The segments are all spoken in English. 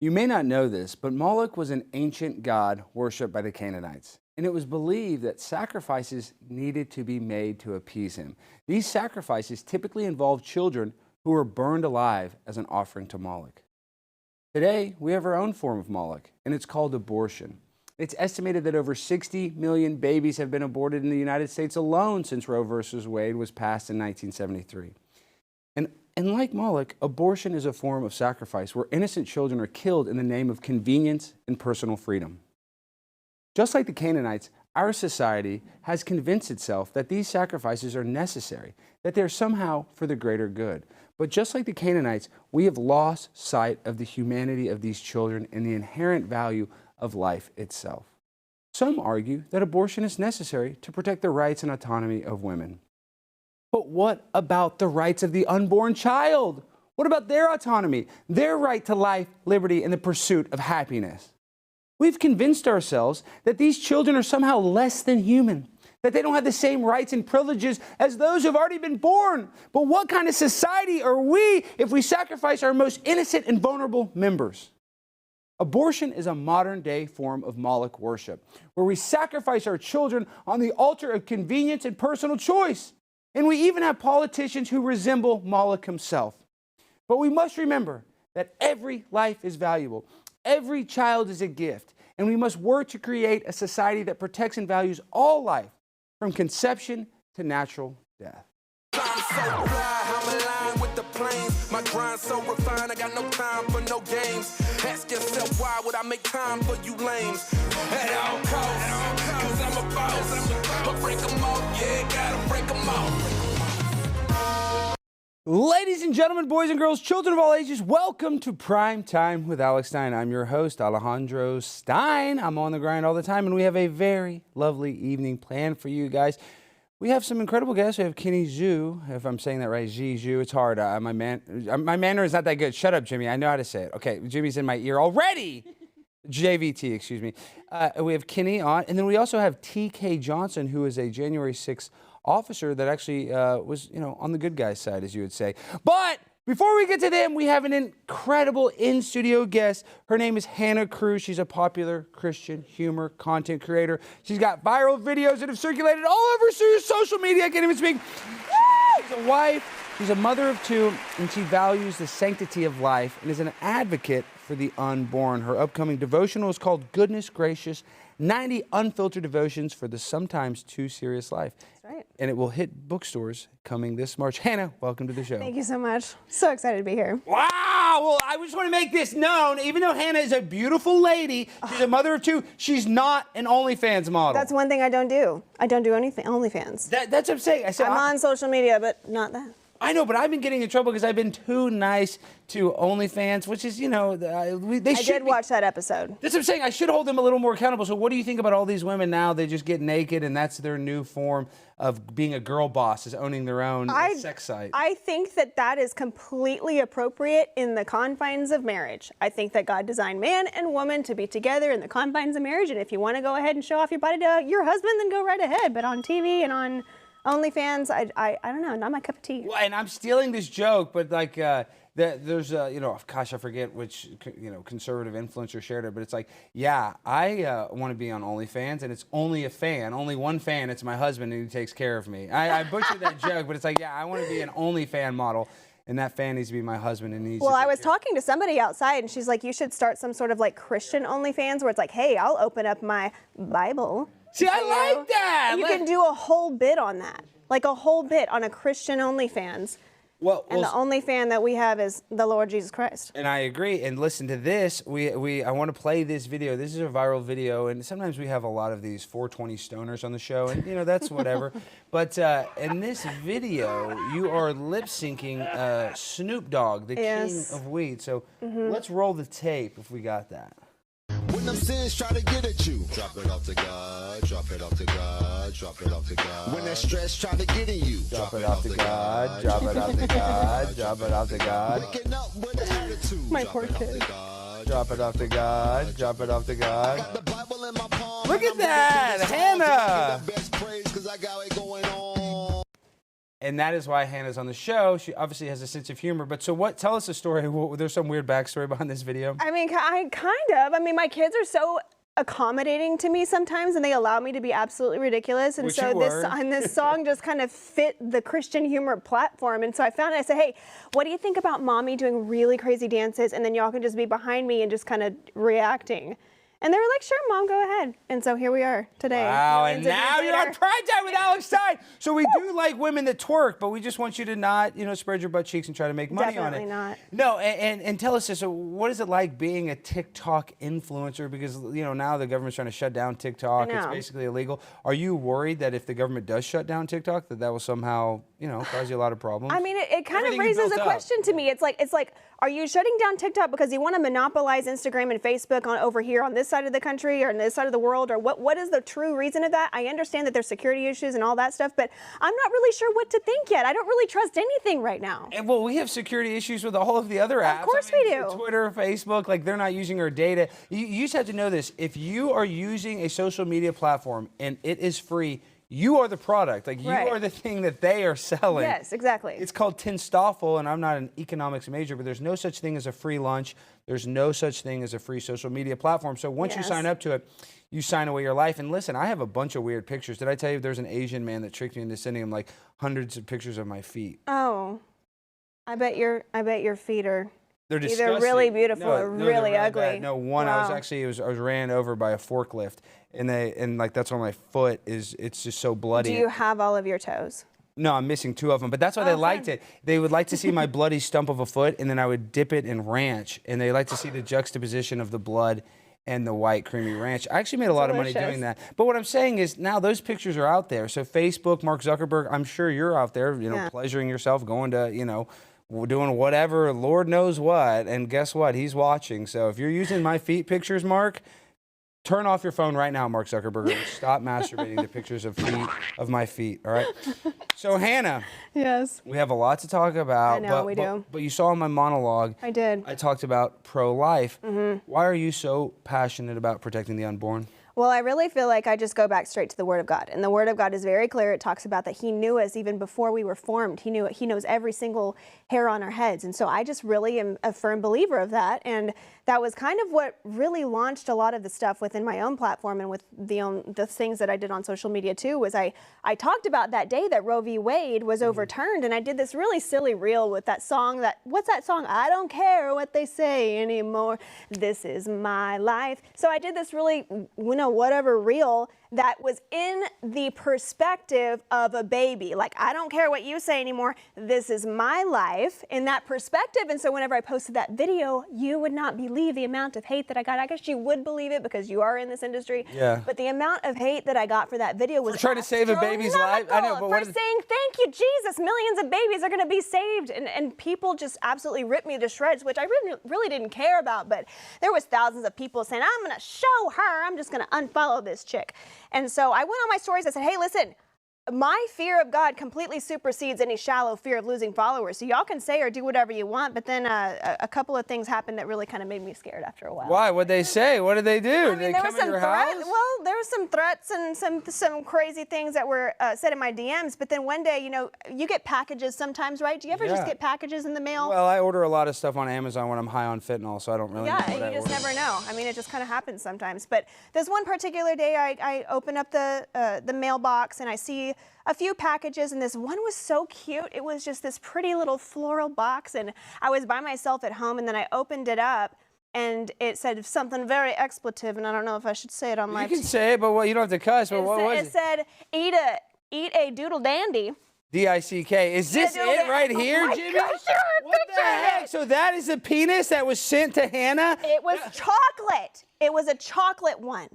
You may not know this, but Moloch was an ancient god worshipped by the Canaanites, and it was believed that sacrifices needed to be made to appease him. These sacrifices typically involved children who were burned alive as an offering to Moloch. Today, we have our own form of Moloch, and it's called abortion. It's estimated that over 60 million babies have been aborted in the United States alone since Roe v. Wade was passed in 1973. And like Moloch, abortion is a form of sacrifice where innocent children are killed in the name of convenience and personal freedom. Just like the Canaanites, our society has convinced itself that these sacrifices are necessary, that they're somehow for the greater good. But just like the Canaanites, we have lost sight of the humanity of these children and the inherent value of life itself. Some argue that abortion is necessary to protect the rights and autonomy of women. But what about the rights of the unborn child? What about their autonomy, their right to life, liberty, and the pursuit of happiness? We've convinced ourselves that these children are somehow less than human, that they don't have the same rights and privileges as those who've already been born. But what kind of society are we if we sacrifice our most innocent and vulnerable members? Abortion is a modern-day form of Moloch worship, where we sacrifice our children on the altar of convenience and personal choice. And we even have politicians who resemble Moloch himself. But we must remember that every life is valuable. Every child is a gift. And we must work to create a society that protects and values all life, from conception to natural death. My grind so refined, I got no time for no games. Ask yourself, why would I make time for you lames? At all costs, cause I'm a boss. But break them off, yeah, gotta break them off. Ladies and gentlemen, boys and girls, children of all ages, welcome to Prime Time with Alex Stein. I'm your host, Alejandro Stein. I'm on the grind all the time, and we have a very lovely evening planned for you guys. We have some incredible guests. We have Kenny Shu, if I'm saying that right, Shu. It's hard. My manner is not that good. Shut up, Jimmy. I know how to say it. Okay, Jimmy's in my ear already. JVT, excuse me. We have Kenny on, and then we also have TK Johnson, who is a January 6th officer that actually was, on the good guy's side, as you would say. But before we get to them, we have an incredible in-studio guest. Her name is Hannah Cruz. She's a popular Christian humor content creator. She's got viral videos that have circulated all over social media. I can't even speak. She's a wife, she's a mother of two, and she values the sanctity of life and is an advocate for the unborn. Her upcoming devotional is called Goodness Gracious, 90 Unfiltered Devotions for the Sometimes Too Serious Life. That's right. And it will hit bookstores coming this March. Hannah, welcome to the show. Thank you so much. So excited to be here. Wow! Well, I just want to make this known. Even though Hannah is a beautiful lady, she's a mother of two, she's not an OnlyFans model. That's one thing I don't do. I don't do anything OnlyFans. That's what I'm saying. I'm on social media, but not that. I know, but I've been getting in trouble because I've been too nice to OnlyFans, which is, they should. I did watch that episode. That's what I'm saying. I should hold them a little more accountable. So what do you think about all these women now? They just get naked, and that's their new form of being a girl boss, is owning their own sex site. I think that is completely appropriate in the confines of marriage. I think that God designed man and woman to be together in the confines of marriage, and if you want to go ahead and show off your body to your husband, then go right ahead. But on TV and on OnlyFans, I don't know, not my cup of tea. Well, and I'm stealing this joke, but like there's gosh, I forget which conservative influencer shared it, but it's like, yeah, I want to be on OnlyFans, and it's only one fan. It's my husband, and he takes care of me. I butchered that joke, but it's like, yeah, I want to be an OnlyFan model, and that fan needs to be my husband. And well, I was talking to somebody outside, and she's like, you should start some sort of like Christian OnlyFans where it's like, hey, I'll open up my Bible. See, I like that. And you can do a whole bit on that, like a whole bit on a Christian OnlyFans. And the only fan that we have is the Lord Jesus Christ. And I agree. And listen to this. I want to play this video. This is a viral video, and sometimes we have a lot of these 420 stoners on the show, and that's whatever. But in this video, you are lip syncing Snoop Dogg, the king of weed. So let's roll the tape if we got that. When them sins try to get at you, drop it off to God, drop it off to God, drop it off to God. When that stress try to get in you, drop it off to God, drop it off to God, drop it off to God. Waking up with an attitude, my poor kid. Drop it off to God, drop it off to God. Got the Bible in my palm. Look at that, Hannah. The best praise 'cause I got it going on. And that is why Hannah's on the show. She obviously has a sense of humor. But so what? Tell us a story. There's some weird backstory behind this video. I mean, kind of. I mean, my kids are so accommodating to me sometimes, and they allow me to be absolutely ridiculous. And Which so you were. this song just kind of fit the Christian humor platform. And so I found it. I said, hey, what do you think about mommy doing really crazy dances? And then y'all can just be behind me and just kind of reacting. And they were like, sure, Mom, go ahead. And so here we are today. Wow, and Millions of now years you're on later. Pride Time with Alex Stein. So we do like women that twerk, but we just want you to not, spread your butt cheeks and try to make money on it. Definitely not. No, and tell us this. So what is it like being a TikTok influencer? Because, now the government's trying to shut down TikTok. I It's know. basically illegal. Are you worried that if the government does shut down TikTok, that will somehow, cause you a lot of problems? I mean, it kind Everything of you raises built a up. question to me. It's like, are you shutting down TikTok because you want to monopolize Instagram and Facebook over here on this side of the country or on this side of the world, or what is the true reason of that? I understand that there's security issues and all that stuff, but I'm not really sure what to think yet. I don't really trust anything right now. And well, we have security issues with all of the other apps. Of course we do. Twitter, Facebook, they're not using our data. You just have to know this. If you are using a social media platform and it is free, you are the product. You Right. are the thing that they are selling. Yes, exactly. It's called Tinstoffel, and I'm not an economics major, but there's no such thing as a free lunch. There's no such thing as a free social media platform. So once you Yes. sign up to it, you sign away your life. And listen, I have a bunch of weird pictures. Did I tell you there's an Asian man that tricked me into sending him hundreds of pictures of my feet? Oh, I bet your feet are They're either disgusting. really beautiful or they're really ugly. bad. No, one I Wow. was ran over by a forklift, and that's why my foot is. It's just so bloody. Do you have all of your toes? No, I'm missing 2 of them, but that's why they liked fun. it. They would like to see my bloody stump of a foot, and then I would dip it in ranch, and they like to see the juxtaposition of the blood and the white creamy ranch. I actually made a lot of money doing that. But what I'm saying is now those pictures are out there. So Facebook, Mark Zuckerberg, I'm sure you're out there, Yeah. pleasuring yourself, going to, doing whatever, Lord knows what, and guess what? He's watching. So if you're using my feet pictures, Mark, turn off your phone right now, Mark Zuckerberg, and stop masturbating to pictures of my feet, all right? So Hannah, Yes. we have a lot to talk about. I know, we do. But you saw in my monologue, I did. I talked about pro-life. Mm-hmm. Why are you so passionate about protecting the unborn? Well, I really feel like I just go back straight to the Word of God. And the Word of God is very clear. It talks about that He knew us even before we were formed. He knows every single hair on our heads. And so I just really am a firm believer of that. And that was kind of what really launched a lot of the stuff within my own platform and with the things that I did on social media too, was I talked about that day that Roe v. Wade was overturned. And I did this really silly reel with that song what's that song? I don't care what they say anymore. This is my life. So I did this really, whatever reel that was in the perspective of a baby. I don't care what you say anymore. This is my life in that perspective. And so whenever I posted that video, you would not believe the amount of hate that I got. I guess you would believe it because you are in this industry. Yeah. But the amount of hate that I got for that video was For trying to save a baby's life? I know, but for what saying, thank you, Jesus, millions of babies are going to be saved. And people just absolutely ripped me to shreds, which I really didn't care about. But there was thousands of people saying, I'm going to show her. I'm just going to unfollow this chick. And so I went on my stories. I said, hey, listen, my fear of God completely supersedes any shallow fear of losing followers. So y'all can say or do whatever you want. But then a couple of things happened that really kind of made me scared after a while. Why? What'd they say? What did they do? I Did mean, they there come was in some your threats. house? Well, there was some threats and some crazy things that were said in my DMs. But then one day, you get packages sometimes, right? Do you ever just Yeah. get packages in the mail? Well, I order a lot of stuff on Amazon when I'm high on fentanyl, so I don't really know what Yeah, I you just order. never know. I mean, it just kind of happens sometimes. But this one particular day, I open up the mailbox and I see a few packages, and this one was so cute. It was just this pretty little floral box, and I was by myself at home, and then I opened it up, and it said something very expletive, and I don't know if I should say it on You live. can say it, but you don't have to cuss. But what was It said, eat a doodle dandy. D-I-C-K. Is this Yeah, it right here, oh my Jimmy? gosh, there are What the pictures of heck? it. So that is a penis that was sent to Hannah? It was chocolate. It was a chocolate one.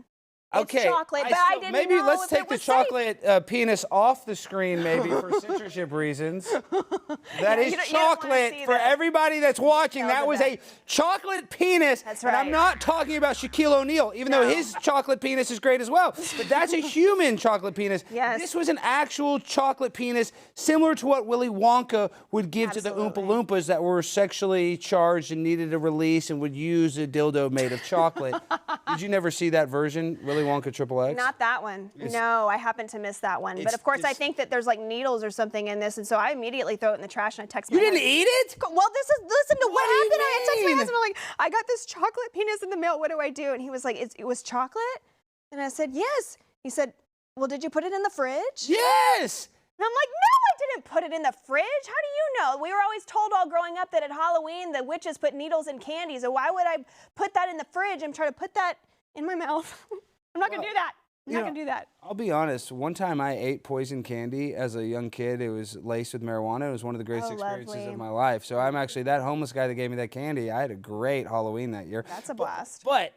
It's Okay, chocolate, but I didn't maybe know let's if take it the was safe. chocolate penis off the screen, maybe for censorship reasons. That is you don't wanna chocolate see for that. everybody that's watching. That That was was a a chocolate penis. That's And I'm right. not talking about Shaquille O'Neal, even though No. his chocolate penis is great as well. But that's a human chocolate penis. Yes. This was an actual chocolate penis, similar to what Willy Wonka would give to the Absolutely. Oompa Loompas that were sexually charged and needed a release and would use a dildo made of chocolate. Did you never see that version, Willy Willy Wonka Triple X? Not that one. No, I happened to miss that one. But of course, I think that there's like needles or something in this, and so I immediately throw it in the trash and I text my You didn't husband. eat it? Well, listen to what do you happened. I text my mean? husband, I'm like, I got this chocolate penis in the mail. What do I do? And he was like, it was chocolate? And I said, yes. He said, well, did you put it in the fridge? Yes. And I'm like, no, I didn't put it in the fridge. How do you know? We were always told all growing up that at Halloween, the witches put needles in candy. So why would I put that in the fridge and try to put that in my mouth? I'm not going to do that. I'm not going to do that. I'll be honest. One time I ate poison candy as a young kid. It was laced with marijuana. It was one of the greatest experiences lovely. of my life. So I'm actually that homeless guy that gave me that candy. I had a great Halloween that year. That's a blast. But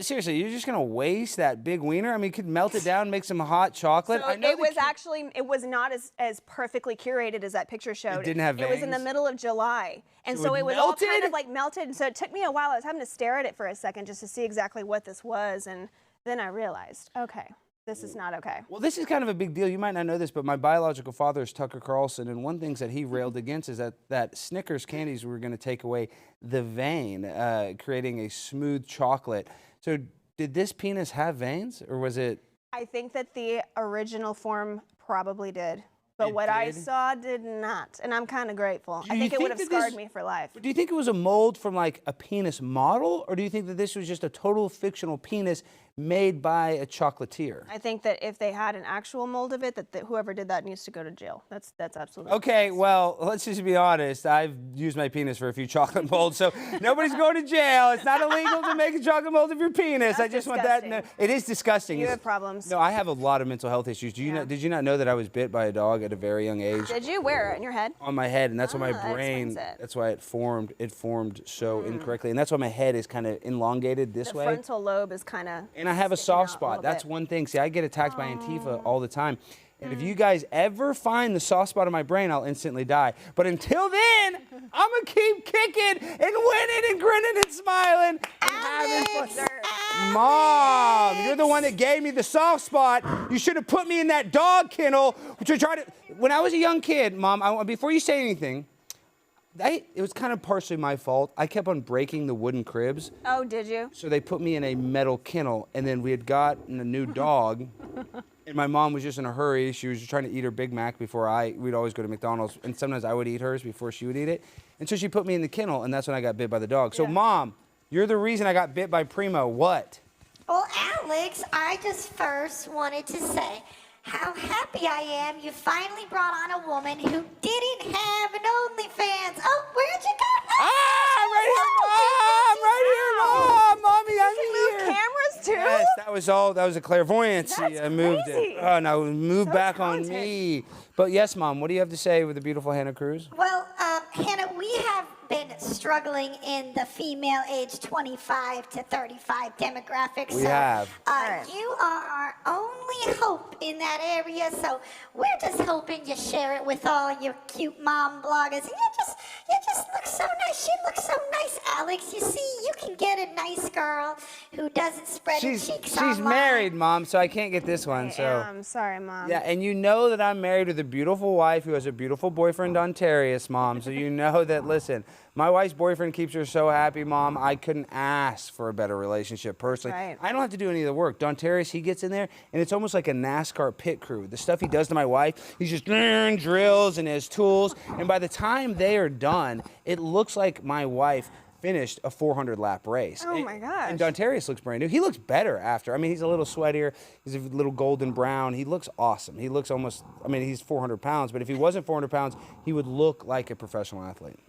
seriously, you're just gonna waste that big wiener? I mean, you could melt it down, make some hot chocolate. So it was not as perfectly curated as that picture showed. It didn't have It was in the veins? middle of July. And So so it it was all kind melted? of like melted. And so it took me a while. I was having to stare at it for a second just to see exactly what this was. And then I realized, okay, this is not okay. Well, this is kind of a big deal. You might not know this, but my biological father is Tucker Carlson, and one thing that he railed against is that Snickers candies were going to take away the vein, creating a smooth chocolate. So did this penis have veins, or was it? I think that the original form probably did. But what I saw did not, and I'm kind of grateful. I think it would have scarred me for life. Do you think it was a mold from like a penis model, or do you think that this was just a total fictional penis made by a chocolatier? I think that if they had an actual mold of it, that whoever did that needs to go to jail. That's absolutely. Okay, well, let's just be honest. I've used my penis for a few chocolate molds, so nobody's going to jail. It's not illegal to make a chocolate mold of your penis. That's I just want that. No, it is disgusting. You have problems. No, I have a lot of mental health issues. Did you not know that I was bit by a dog at a very young age? Did you wear it in your head? On my head, and that's why my that brain. explains it. That's why it formed so incorrectly, and that's why my head is kind of elongated this The way. frontal lobe is kind of. And I have a soft spot. That's one thing. See, I get attacked by Antifa all the time. And if you guys ever find the soft spot in my brain, I'll instantly die. But until then, I'm going to keep kicking and winning and grinning and smiling and having fun. Mom, you're the one that gave me the soft spot. You should have put me in that dog kennel to try to. When I was a young kid, Mom, before you say anything, it was kind of partially my fault. I kept on breaking the wooden cribs. Oh, did you? So they put me in a metal kennel, and then we had gotten a new dog, and my mom was just in a hurry. She was just trying to eat her Big Mac before we'd always go to McDonald's, and sometimes I would eat hers before she would eat it. And so she put me in the kennel, and that's when I got bit by the dog. So, Mom, you're the reason I got bit by Primo. What? Well, Alex, I just first wanted to say how happy I am you finally brought on a woman who didn't have an OnlyFans. Oh, where'd you go? I'm right here, Mom! Mommy, I'm here. Cameras too? Yes, that was all. That was a clairvoyancy. That's I moved crazy. it. Oh, no, move So back talented. on me. But yes, Mom, what do you have to say with the beautiful Hannah Cruz? Well, Hannah, we have been struggling in the female age 25 to 35 demographic. We have. You are our only hope in that area, so we're just hoping you share it with all your cute mom bloggers. You just look so nice. She looks so nice, Alex. You see, you can get a nice girl who doesn't spread her cheeks She's online. married, Mom, so I can't get this one. I'm sorry, Mom. Yeah, and you know that I'm married with a beautiful wife who has a beautiful boyfriend, Ontarius, Mom. So you know that, listen, my wife's boyfriend keeps her so happy, Mom. I couldn't ask for a better relationship personally. Right. I don't have to do any of the work. Dontarius, he gets in there, and it's almost like a NASCAR pit crew. The stuff he does to my wife, he's just drills and his tools. And by the time they are done, it looks like my wife finished a 400-lap race. Oh, my gosh. And Dontarius looks brand new. He looks better after. I mean, he's a little sweatier. He's a little golden brown. He looks awesome. He looks almost, I mean, he's 400 pounds, but if he wasn't 400 pounds, he would look like a professional athlete.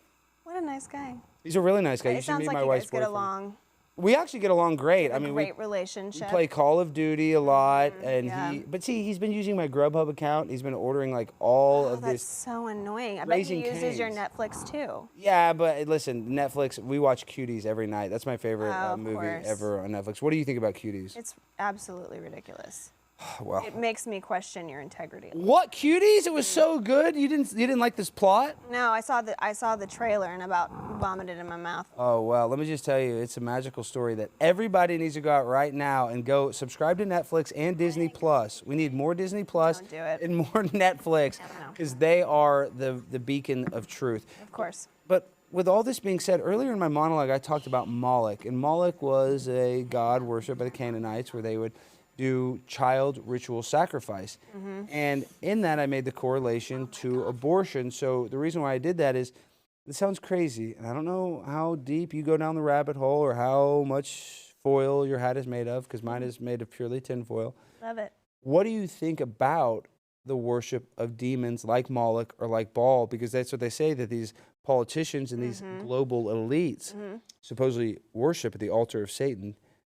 What a nice guy. He's a really nice guy. You It should sounds meet like my you wife's guys get boyfriend. along. We actually get along great. I mean, Great we relationship. play Call of Duty a lot, and yeah. but see, he's been using my Grubhub account. He's been ordering like all of That's this. so annoying. I bet he Raising uses your Cane's. Netflix too. Yeah, but listen, Netflix. We watch Cuties every night. That's my favorite Of movie course. ever on Netflix. What do you think about Cuties? It's absolutely ridiculous. Well, It makes me question your integrity. what Cuties? It was so good. You didn't like this plot? No, I saw the trailer and about vomited in my mouth. Oh, well, let me just tell you, it's a magical story that everybody needs to go out right now and go subscribe to Netflix and Disney Plus. We need more Disney Plus Don't do it. and more Netflix No. because they are the beacon of truth. Of course. But with all this being said, earlier in my monologue, I talked about Moloch, and Moloch was a god worshipped by the Canaanites where they would do child ritual sacrifice. And in that, I made the correlation to abortion. So the reason why I did that is, it sounds crazy, and I don't know how deep you go down the rabbit hole or how much foil your hat is made of, because mine is made of purely tinfoil. Love it. What do you think about the worship of demons like Moloch or like Baal? Because that's what they say, that these politicians and these global elites supposedly worship at the altar of Satan.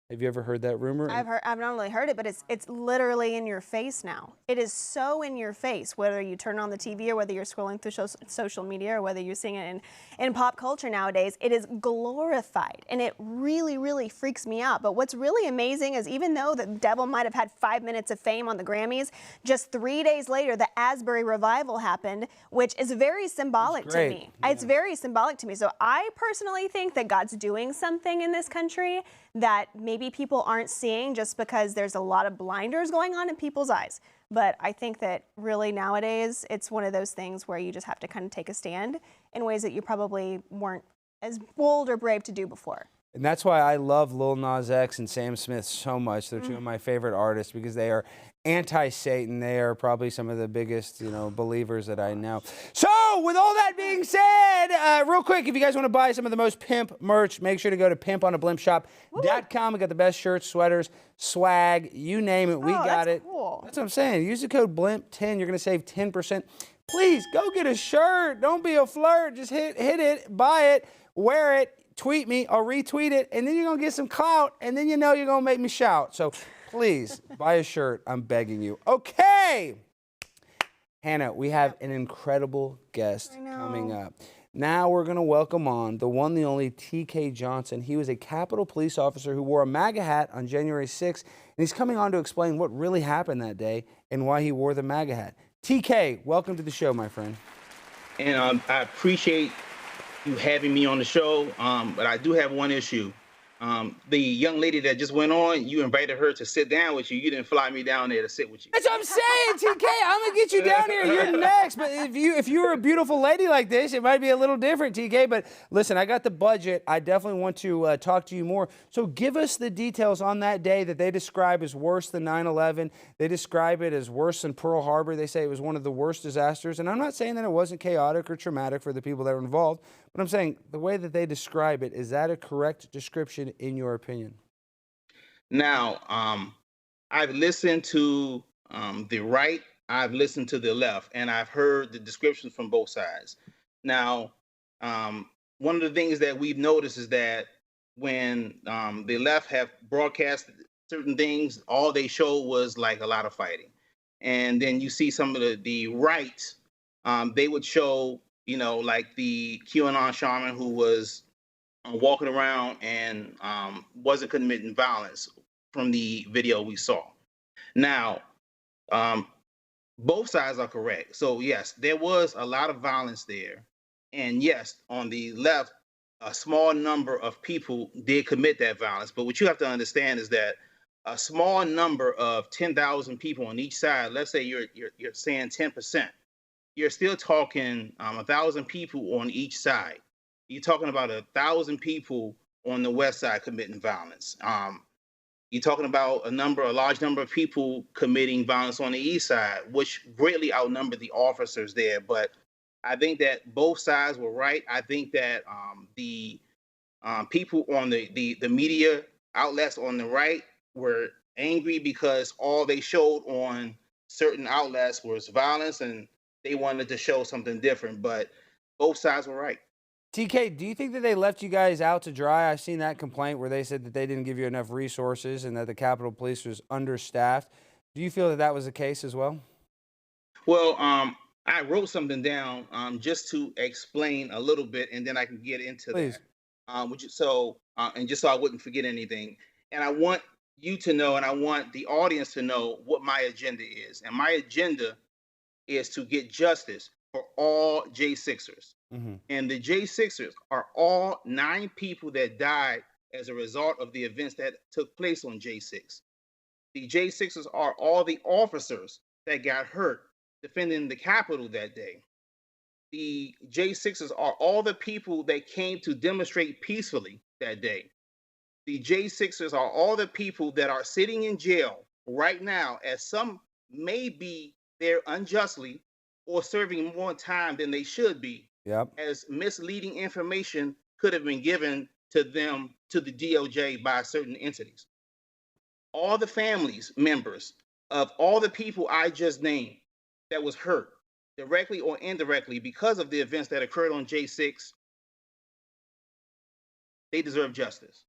Have you ever heard that rumor? I've not only heard it, but it's literally in your face now. It is so in your face, whether you turn on the TV or whether you're scrolling through social media or whether you're seeing it in pop culture nowadays. It is glorified, and it really, really freaks me out. But what's really amazing is, even though the devil might have had 5 minutes of fame on the Grammys, just 3 days later, the Asbury revival happened, which is very symbolic to me. Yeah. It's very symbolic to me. So I personally think that God's doing something in this country that maybe people aren't seeing, just because there's a lot of blinders going on in people's eyes. But I think that really nowadays, it's one of those things where you just have to kind of take a stand in ways that you probably weren't as bold or brave to do before. And that's why I love Lil Nas X and Sam Smith so much. They're two of my favorite artists, because they are anti-Satan. They are probably some of the biggest, believers that I know. So, with all that being said, real quick, if you guys want to buy some of the most pimp merch, make sure to go to pimponablimpshop.com. We got the best shirts, sweaters, swag, you name it. We got it. Cool. That's what I'm saying. Use the code BLIMP10. You're going to save 10%. Please, go get a shirt. Don't be a flirt. Just hit it, buy it, wear it, tweet me, I'll retweet it, and then you're going to get some clout, and then you're going to make me shout. So please, buy a shirt. I'm begging you. Okay. Hannah, we have an incredible guest coming up. Now we're going to welcome on the one, the only TK Johnson. He was a Capitol Police officer who wore a MAGA hat on January 6th, and he's coming on to explain what really happened that day and why he wore the MAGA hat. TK, welcome to the show, my friend. And I appreciate you having me on the show, but I do have one issue. The young lady that just went on, you invited her to sit down with you. You didn't fly me down there to sit with you. That's what I'm saying, TK. I'm gonna get you down here. You're next. But if you were a beautiful lady like this, it might be a little different, TK. But listen, I got the budget. I definitely want to talk to you more. So give us the details on that day that they describe as worse than 9/11. They describe it as worse than Pearl Harbor. They say it was one of the worst disasters. And I'm not saying that it wasn't chaotic or traumatic for the people that were involved, but I'm saying the way that they describe it, is that a correct description in your opinion? Now, I've listened to the right, I've listened to the left, and I've heard the descriptions from both sides. Now, one of the things that we've noticed is that when the left have broadcast certain things, all they showed was like a lot of fighting. And then you see some of the right, they would show, like the QAnon shaman who was walking around and wasn't committing violence from the video we saw. Now, both sides are correct. So yes, there was a lot of violence there. And yes, on the left, a small number of people did commit that violence. But what you have to understand is that a small number of 10,000 people on each side, let's say you're saying 10%, you're still talking 1,000 people on each side. You're talking about 1,000 people on the west side committing violence. You're talking about a large number of people committing violence on the east side, which greatly outnumber the officers there. But I think that both sides were right. I think that the people on the media outlets on the right were angry because all they showed on certain outlets was violence, and they wanted to show something different. But both sides were right. TK, do you think that they left you guys out to dry? I've seen that complaint where they said that they didn't give you enough resources and that the Capitol Police was understaffed. Do you feel that that was the case as well? Well, I wrote something down just to explain a little bit, and then I can get into Please. that. And just so I wouldn't forget anything. And I want you to know, and I want the audience to know what my agenda is. And my agenda is to get justice for all J6ers. Mm-hmm. And the J6ers are all 9 people that died as a result of the events that took place on J6. The J6ers are all the officers that got hurt defending the Capitol that day. The J6ers are all the people that came to demonstrate peacefully that day. The J6ers are all the people that are sitting in jail right now, as some may be there unjustly or serving more time than they should be, Yep. as misleading information could have been given to them, to the DOJ by certain entities. All the families members of all the people I just named that was hurt directly or indirectly because of the events that occurred on J6, they deserve justice.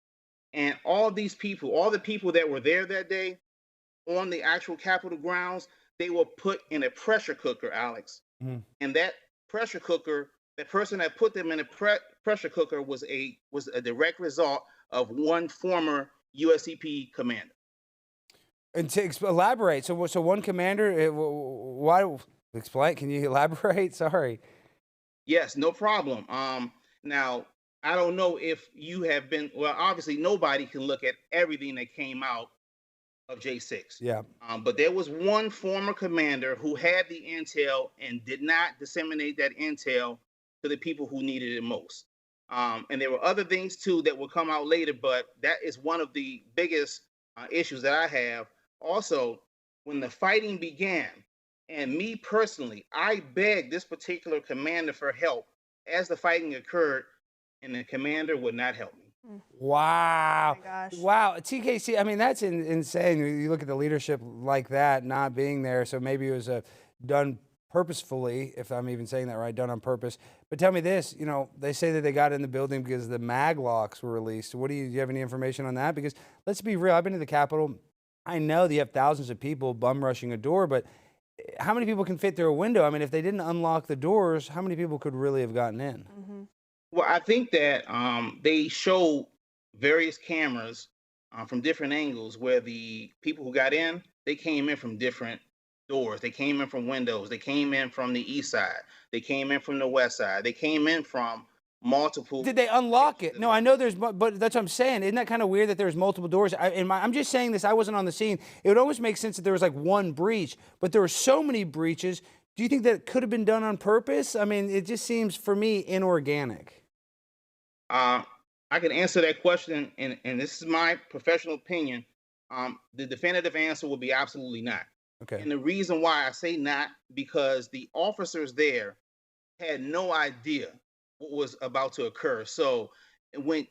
And all these people, all the people that were there that day on the actual Capitol grounds, they were put in a pressure cooker, Alex. Mhm. And that pressure cooker, the person that put them in a pressure cooker was a direct result of one former USCP commander. And to elaborate, so one commander, why explain? Can you elaborate? Sorry. Yes, no problem. Now I don't know if you have been. Well, obviously nobody can look at everything that came out of J6. Yeah. But there was one former commander who had the intel and did not disseminate that intel to the people who needed it most. And there were other things too that will come out later, but that is one of the biggest issues that I have. Also, when the fighting began, and me personally, I begged this particular commander for help as the fighting occurred, and the commander would not help me. Wow. Oh my gosh. Wow. TKC, I mean, that's insane. You look at the leadership like that, not being there. So maybe it was done purposefully, if I'm even saying that right, done on purpose. But tell me this, they say that they got in the building because the mag locks were released. Do you have any information on that? Because let's be real, I've been to the Capitol. I know that you have thousands of people bum rushing a door, but how many people can fit through a window? I mean, if they didn't unlock the doors, how many people could really have gotten in? Mm-hmm. Well, I think that they show various cameras from different angles where the people who got in, they came in from different doors. They came in from windows. They came in from the east side. They came in from the west side. They came in from multiple. Did they unlock it? No, I know there's, but that's what I'm saying. Isn't that kind of weird that there's multiple doors? I'm just saying this. I wasn't on the scene. It would almost make sense that there was like one breach, but there were so many breaches. Do you think that it could have been done on purpose? I mean, it just seems for me inorganic. I can answer that question, and this is my professional opinion. The definitive answer would be absolutely not. Okay. And the reason why I say not, because the officers there had no idea what was about to occur. So when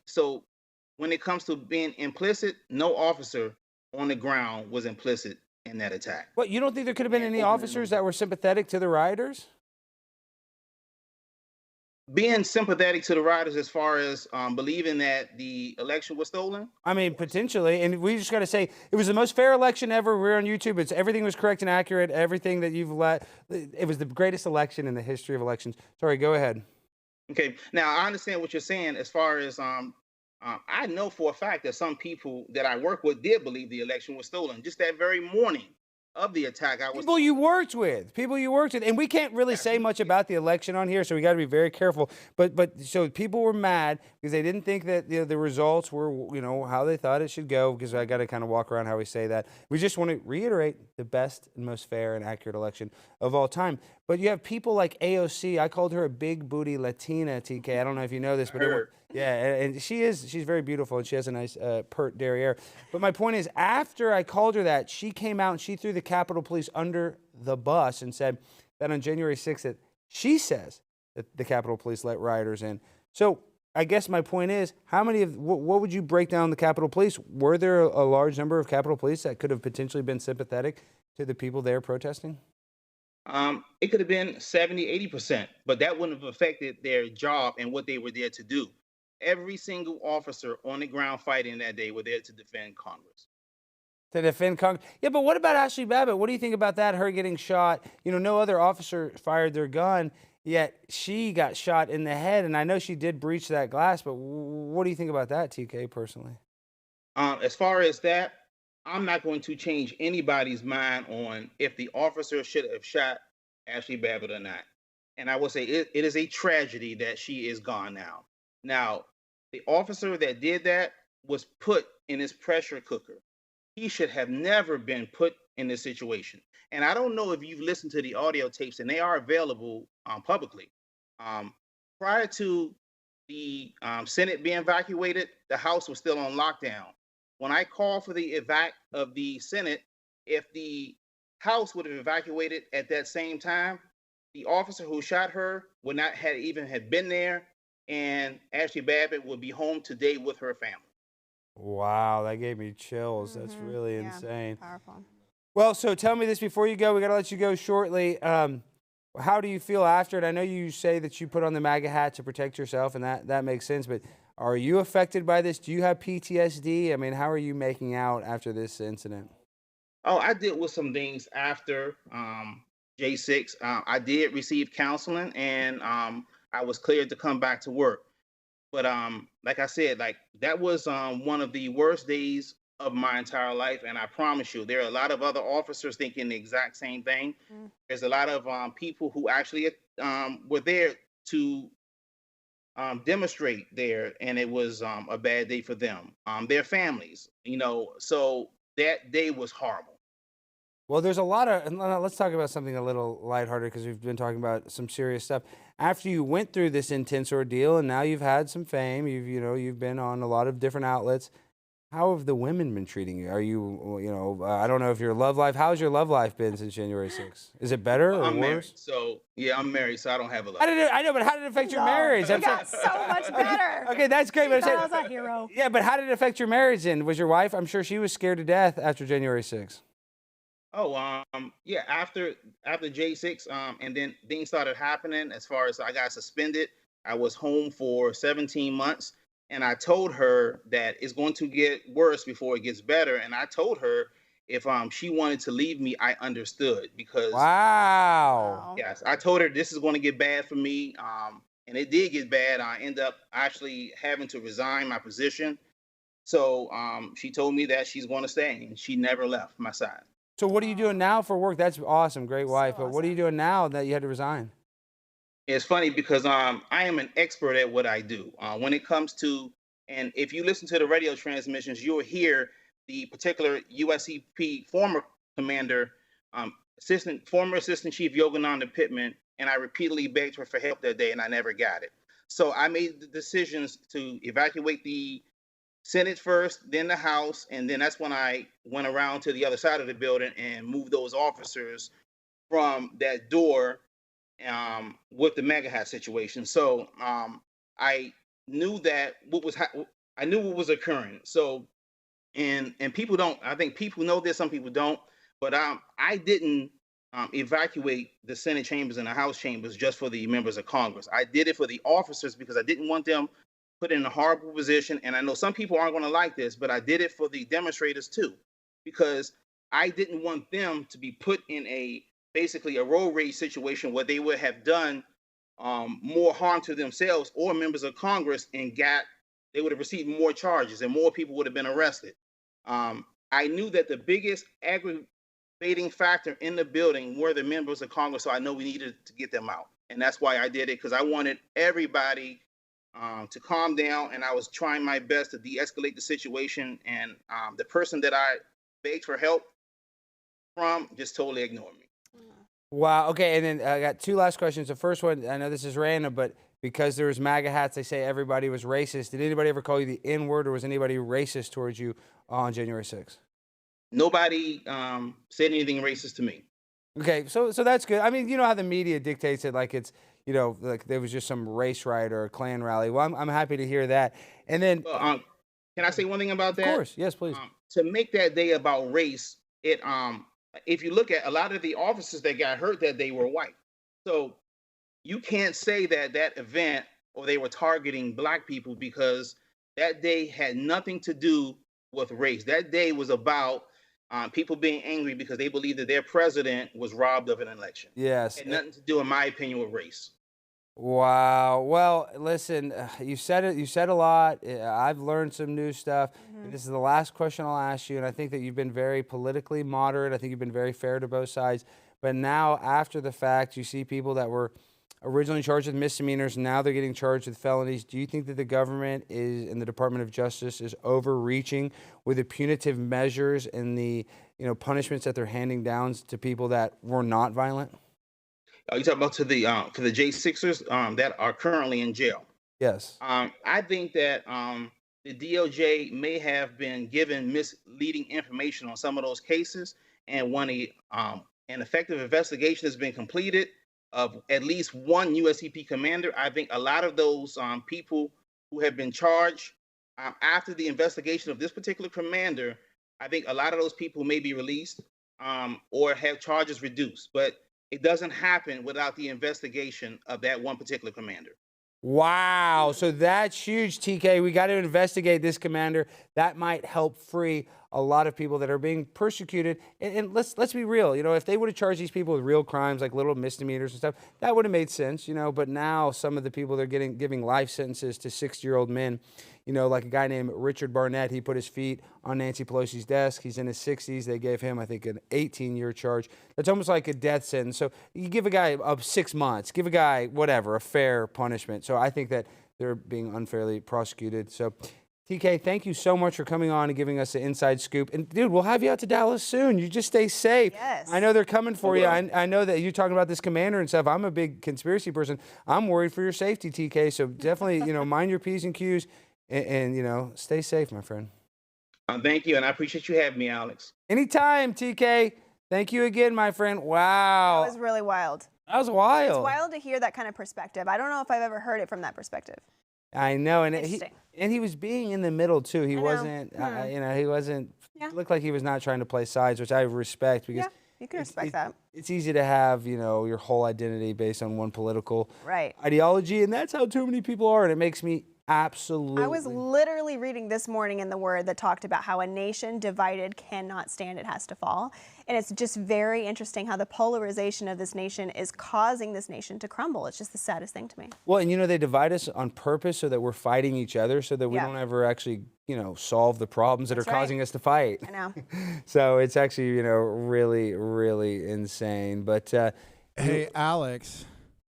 it comes to being implicit, no officer on the ground was implicit in that attack. What, you don't think there could have been any officers that were sympathetic to the rioters? Being sympathetic to the rioters as far as believing that the election was stolen? I mean, potentially. And we just got to say, it was the most fair election ever. We're on YouTube. Everything was correct and accurate. Everything that you've let. It was the greatest election in the history of elections. Sorry, go ahead. Okay. Now, I understand what you're saying as far as I know for a fact that some people that I work with did believe the election was stolen. Just that very morning of the attack, people you worked with, and we can't really say much about the election on here, so we got to be very careful. But so people were mad because they didn't think that the results were how they thought it should go. Because I got to kind of walk around how we say that. We just want to reiterate the best and most fair and accurate election of all time. But you have people like AOC. I called her a big booty Latina, TK. I don't know if you know this, but and she's very beautiful, and she has a nice pert derriere. But my point is, after I called her that, she came out and she threw the Capitol Police under the bus and said that on January 6th, that she says that the Capitol Police let rioters in. So I guess my point is, how many of what would you break down the Capitol Police? Were there a large number of Capitol Police that could have potentially been sympathetic to the people there protesting? It could have been 70, 80%, but that wouldn't have affected their job and what they were there to do. Every single officer on the ground fighting that day were there to defend Congress. To defend Congress. Yeah, but what about Ashley Babbitt? What do you think about that, her getting shot? No other officer fired their gun, yet she got shot in the head, and I know she did breach that glass, but what do you think about that, TK, personally? As far as that, I'm not going to change anybody's mind on if the officer should have shot Ashley Babbitt or not. And I will say it is a tragedy that she is gone now. Now, the officer that did that was put in this pressure cooker. He should have never been put in this situation. And I don't know if you've listened to the audio tapes, and they are available publicly. Prior to the Senate being evacuated, the House was still on lockdown. When I called for the evac of the Senate, if the house would have evacuated at that same time, the officer who shot her would not have even had been there, and Ashley Babbitt would be home today with her family. Wow, that gave me chills. That's really Yeah, insane. powerful. Well, so tell me this before you go. We got to let you go shortly. How do you feel after it? I know you say that you put on the MAGA hat to protect yourself, and that makes sense. But are you affected by this? Do you have PTSD? I mean, how are you making out after this incident? Oh, I did with some things after J6. I did receive counseling, and I was cleared to come back to work. But like I said, like that was one of the worst days of my entire life, and I promise you, there are a lot of other officers thinking the exact same thing. There's a lot of people who actually were there to demonstrate there, and it was a bad day for them, their families, you know. So that day was horrible. Well, there's a lot of, and let's talk about something a little lighthearted because we've been talking about some serious stuff. After you went through this intense ordeal and now you've had some fame, you've been on a lot of different outlets. How have the women been treating you? Are you, I don't know if your love life, how's your love life been since January 6th? Is it better or I'm married, worse? so yeah, I'm married, so I don't have a lot. I know, but how did it affect your marriage? It got so much better. Okay, that's great. But That was a hero. yeah, but how did it affect your marriage then? Was your wife, I'm sure she was scared to death after January 6th. Oh, yeah, after J6, and then things started happening as far as I got suspended. I was home for 17 months, and I told her that it's going to get worse before it gets better. And I told her if she wanted to leave me, I understood, because Wow. yes, I told her this is going to get bad for me. And it did get bad. I ended up actually having to resign my position. So she told me that she's going to stay, and she never left my side. So what are you doing now for work? That's awesome, great wife. But what are you doing now that you had to resign? It's funny because I am an expert at what I do. When it comes to, and if you listen to the radio transmissions, you'll hear the particular USCP former commander, former assistant chief Yogananda Pittman, and I repeatedly begged her for help that day, and I never got it. So I made the decisions to evacuate the Senate first, then the House, and then that's when I went around to the other side of the building and moved those officers from that door with the MAGA hat situation. So I knew that I knew what was occurring. So and people don't. I think people know this. Some people don't. But I didn't evacuate the Senate chambers and the House chambers just for the members of Congress. I did it for the officers because I didn't want them put in a horrible position. And I know some people aren't going to like this, but I did it for the demonstrators too, because I didn't want them to be put in basically a road rage situation where they would have done more harm to themselves or members of Congress, and they would have received more charges and more people would have been arrested. I knew that the biggest aggravating factor in the building were the members of Congress, so I know we needed to get them out. And that's why I did it, because I wanted everybody to calm down, and I was trying my best to de-escalate the situation. And the person that I begged for help from just totally ignored me. Wow. Okay, and then I got two last questions. The first one, I know this is random, but because there was MAGA hats, they say everybody was racist. Did anybody ever call you the N-word, or was anybody racist towards you on January 6th? Nobody said anything racist to me. Okay, so that's good. I mean, you know how the media dictates it, like it's, like there was just some race riot or a Klan rally. Well, I'm happy to hear that. And then, can I say one thing about that? Of course, yes, please. To make that day about race, if you look at a lot of the officers that got hurt that day were white. So you can't say that event or they were targeting black people, because that day had nothing to do with race. That day was about people being angry because they believed that their president was robbed of an election. Yes. It had nothing to do, in my opinion, with race. Wow. Well, listen, you said it. You said a lot. I've learned some new stuff. This is the last question I'll ask you, and I think that you've been very politically moderate. I think you've been very fair to both sides. But now, after the fact, you see people that were originally charged with misdemeanors, now they're getting charged with felonies. Do you think that the government and the Department of Justice is overreaching with the punitive measures and the punishments that they're handing down to people that were not violent? Are you talking about for the J6ers that are currently in jail? Yes. I think that the DOJ may have been given misleading information on some of those cases, and when an effective investigation has been completed of at least one USCP commander, I think a lot of those people who have been charged after the investigation of this particular commander, I think a lot of those people may be released or have charges reduced. But it doesn't happen without the investigation of that one particular commander. Wow. So that's huge, TK. We got to investigate this commander. That might help free a lot of people that are being persecuted. And let's be real. You know, if they would have charged these people with real crimes, like little misdemeanors and stuff, that would have made sense, you know. But now some of the people they're giving life sentences to 60-year-old men, you know, like a guy named Richard Barnett. He put his feet on Nancy Pelosi's desk. He's in his 60s. They gave him, I think, an 18-year charge. That's almost like a death sentence. So you give a guy 6 months, give a guy whatever, a fair punishment. So I think that they're being unfairly prosecuted. So TK, thank you so much for coming on and giving us the inside scoop. And dude, we'll have you out to Dallas soon. You just stay safe. Yes. I know they're coming for you. I know that you're talking about this commander and stuff. I'm a big conspiracy person. I'm worried for your safety, TK. So definitely, you know, mind your P's and Q's and you know, stay safe, my friend. Thank you, and I appreciate you having me, Alex. Anytime, TK. Thank you again, my friend. Wow. That was really wild. That was wild. It's wild to hear that kind of perspective. I don't know if I've ever heard it from that perspective. I know, and Interesting. he was being in the middle too. He know. wasn't, you know, he wasn't. Yeah. Looked like he was not trying to play sides, which I respect because Yeah, you can respect that. It's easy to have, you know, your whole identity based on one political Right. ideology, and that's how too many people are, and it makes me absolutely. I was literally reading this morning in the Word that talked about how a nation divided cannot stand, it has to fall. And it's just very interesting how the polarization of this nation is causing this nation to crumble. It's just the saddest thing to me. Well, and you know, they divide us on purpose so that we're fighting each other so that we Yeah. don't ever actually, you know, solve the problems that That's are right. causing us to fight. I know. So it's actually, you know, really, really insane. But Hey, Alex.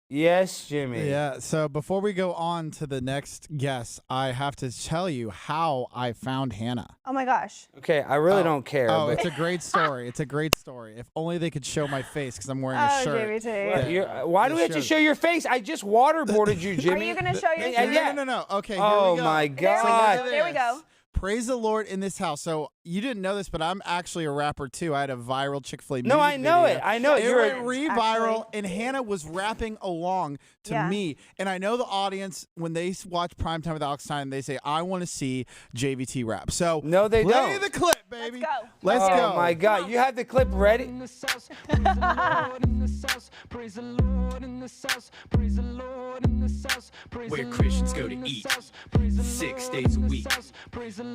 yes, Jimmy. Yeah, so before we go on to the next guest, I have to tell you how I found Hannah. Oh my gosh. Okay, I really don't care. Oh, but it's a great story. It's a great story. If only they could show my face because I'm wearing a Oh, shirt. JVT. why do we have to show your face? I just waterboarded you, Are Jimmy. you going to show your Yeah, shirt? yeah. No. Okay, here Oh we go. my There we God. go. There we go. Praise the Lord in this house. So you didn't know this, but I'm actually a rapper too. I had a viral Chick-fil-A No, music I know video. it. I know it. It You're went a- re-viral, and Hannah was rapping along to Yeah. me. And I know the audience, when they watch Primetime with Alex Stein, they say, I want to see JVT rap. So No, they play don't. the clip, baby. Let's go. Let's Oh go. my God, you have the clip ready? Where Christians go to eat 6 days a week.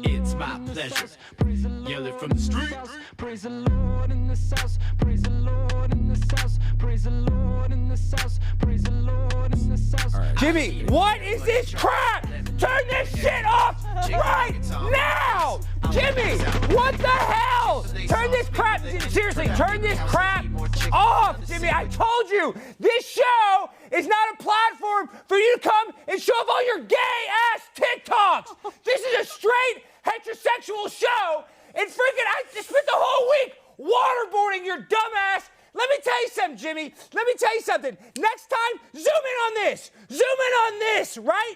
It's my pleasure. Yell it from the street. Praise the Lord in this house. Praise the Lord in this house. Praise the Lord in this house. Praise the Lord in this house. Jimmy, what is this crap? Turn this shit off right now! Jimmy, what the hell? Turn this crap, seriously, turn this crap off, Jimmy. I told you, this show is not a platform for you to come and show off all your gay-ass TikToks. This is a straight heterosexual show, and freaking, I just spent the whole week waterboarding your dumbass. Let me tell you something, Jimmy. Let me tell you something. Next time, zoom in on this. Zoom in on this, right?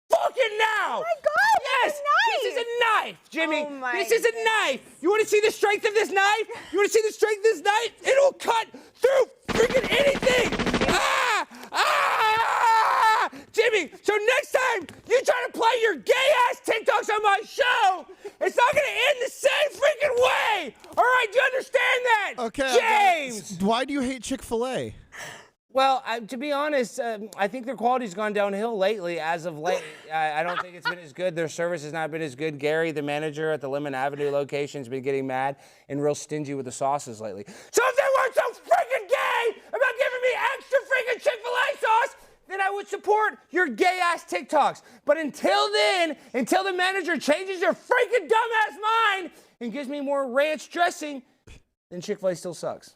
Fucking now. Oh my God, Yes, that's a knife. this is a knife, Jimmy. Oh my This is a knife. You want to see the strength of this knife? You want to see the strength of this knife? It'll cut through freaking anything. Ah! Ah! Jimmy, so next time you try to play your gay-ass TikToks on my show, it's not going to end the same freaking way. All right, do you understand that? Okay. James. Why do you hate Chick-fil-A? Well, to be honest, I think their quality's gone downhill lately. As of late, I don't think it's been as good. Their service has not been as good. Gary, the manager at the Lemon Avenue location, has been getting mad and real stingy with the sauces lately. So if they weren't so freaking gay about giving me extra freaking Chick-fil-A sauce, then I would support your gay-ass TikToks. But until then, until the manager changes their freaking dumbass mind and gives me more ranch dressing, then Chick-fil-A still sucks.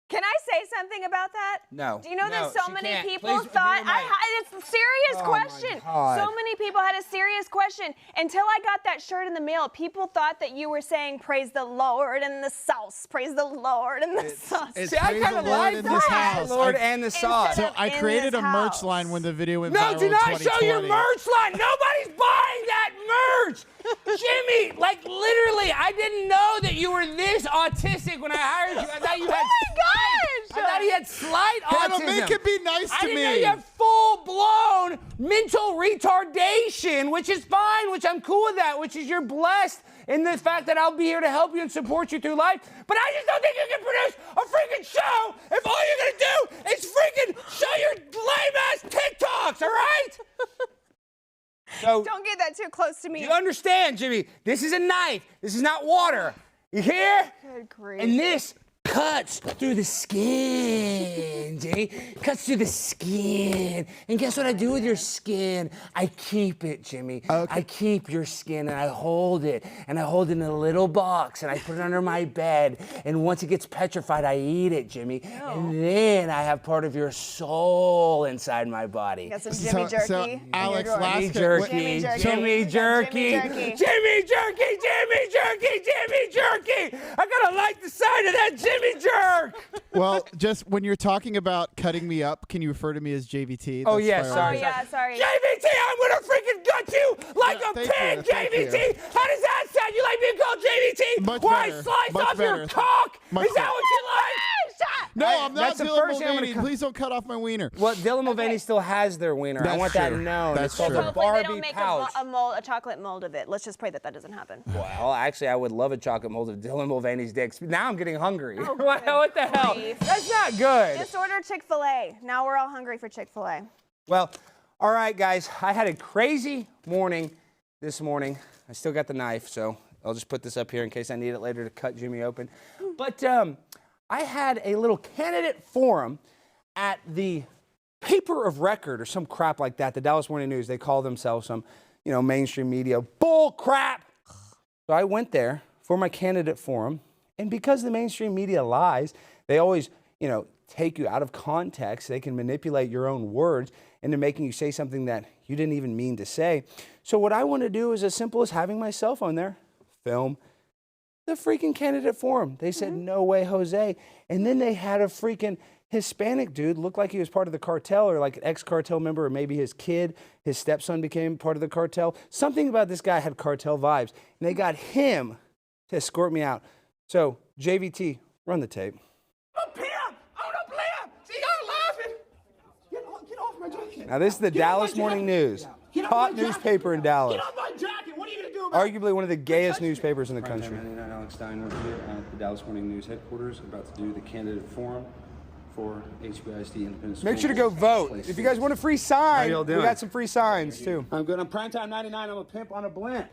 Can I say something about that? No. Do you know No, that so she many can't. people Please, thought if you don't mind. it's a serious Oh, my question. God. So many people had a serious question until I got that shirt in the mail. People thought that you were saying praise the Lord and the sauce. Praise the Lord and the sauce. It's See, I praise kind the of Lord like in that. this house. The Lord I- and the sauce. So Instead of I in created this a merch house. line when the video went No, viral do in not 2020. show your merch line. Nobody's buying that merch. church. Jimmy, like literally, I didn't know that you were this autistic when I hired you. I thought you had gosh! I thought he had slight Hannah, autism. make it be nice to I didn't know me. you have full-blown mental retardation, which is fine, which I'm cool with that, which is you're blessed in the fact that I'll be here to help you and support you through life. But I just don't think you can produce a freaking show if all you're gonna do is freaking show your lame-ass TikToks, all right? So, Don't get that too close to me. you understand, Jimmy? This is a knife. This is not water. You hear? Good grief. And this cuts through the skin, Jimmy. Cuts through the skin. And guess what I do with your skin? I keep it, Jimmy. Okay. I keep your skin and I hold it. And I hold it in a little box and I put it under my bed. And once it gets petrified, I eat it, Jimmy. And then I have part of your soul inside my body. Got some Jimmy jerky. So, in your Alex, drawer. last- Jimmy jerky, Jimmy jerky. Jimmy jerky, Jimmy jerky. Jimmy jerky, Jimmy jerky, Jimmy jerky. I gotta like the side of that Jimmy jerk. Well, just when you're talking about cutting me up, can you refer to me as JVT? Oh, That's yeah, my Oh, sorry. yeah, sorry. JVT, I'm gonna freaking gut you like a thank pig, you, thank JVT. you. How does that sound? You like being called JVT? Much Where better, I slice much off your better. cock? Much Is that better. what you like? No, I'm not that's the Dylan first thing I'm gonna Mulvaney. cut. Please don't cut off my wiener. Well, Dylan Mulvaney still has their wiener. I That's want that true. known. That's It's called true. a Hopefully they Barbie don't make pouch. a chocolate mold of it. Let's just pray that that doesn't happen. Well, actually, I would love a chocolate mold of Dylan Mulvaney's dick. Now I'm getting hungry. What the hell? grief. That's not good. Just order Chick-fil-A. Now we're all hungry for Chick-fil-A. Well, all right, guys. I had a crazy morning this morning. I still got the knife, so I'll just put this up here in case I need it later to cut Jimmy open. But I had a little candidate forum at the paper of record or some crap like that, the Dallas Morning News. They call themselves some, mainstream media bull crap. So I went there for my candidate forum, and because the mainstream media lies, they always, take you out of context. They can manipulate your own words into making you say something that you didn't even mean to say. So what I want to do is as simple as having my cell phone there, film the freaking candidate forum. They said, no way, Jose. And then they had a freaking Hispanic dude, looked like he was part of the cartel or like an ex-cartel member, or maybe his kid, his stepson became part of the cartel. Something about this guy had cartel vibes. And they got him to escort me out. So, JVT, run the tape. I'm pimp. I'm no player. See, y'all laughing. Get off my jacket. Now, this is the Dallas Morning News, top newspaper in Dallas. Get off my jacket. What are you going to do about it? Arguably one of the gayest newspapers in the country. Alex Stein, we're here at the Dallas Morning News headquarters, about to do the candidate forum for HBISD Independent Make sure to go vote. If you guys want a free sign, y'all we doing? got some free signs too. I'm good. I'm Primetime 99. I'm a pimp on a blimp.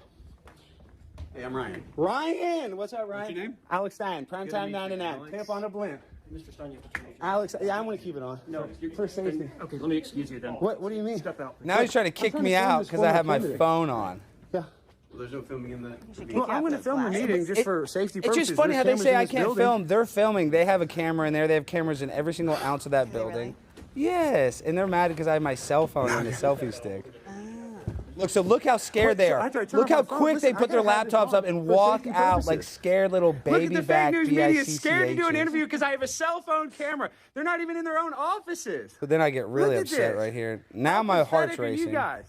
Hey, I'm Ryan. Ryan, what's up, Ryan? What's your name? Alex Stein, Good to Primetime meet you, 99, Alex. pimp on a blimp. Mr. Stein, you have to change. Alex, yeah, I'm gonna keep it on. No, you're For safety. Okay, let me excuse you then. What do you mean? Step out. Now he's trying to kick trying me to film out this because I have my candidate. phone on. Well, there's no filming in the. Well, I'm going to film the meeting just for safety purposes. It's just funny how they There's say I cameras in this can't building. film. They're filming. They have a camera in there. They have cameras in every single ounce of that building. Yes, and they're mad because I have my cell phone and a selfie stick. Look how scared they are. After I turn Look off how my phone, quick listen, they put I their gotta have this laptops up on and for walk safety out purposes. like scared little Look baby at the back fake news media BICCHs. scared to do an interview because I have a cell phone camera. They're not even in their own offices. But then I get really Look at upset this. right here. Now How my heart's pathetic are you racing. guys?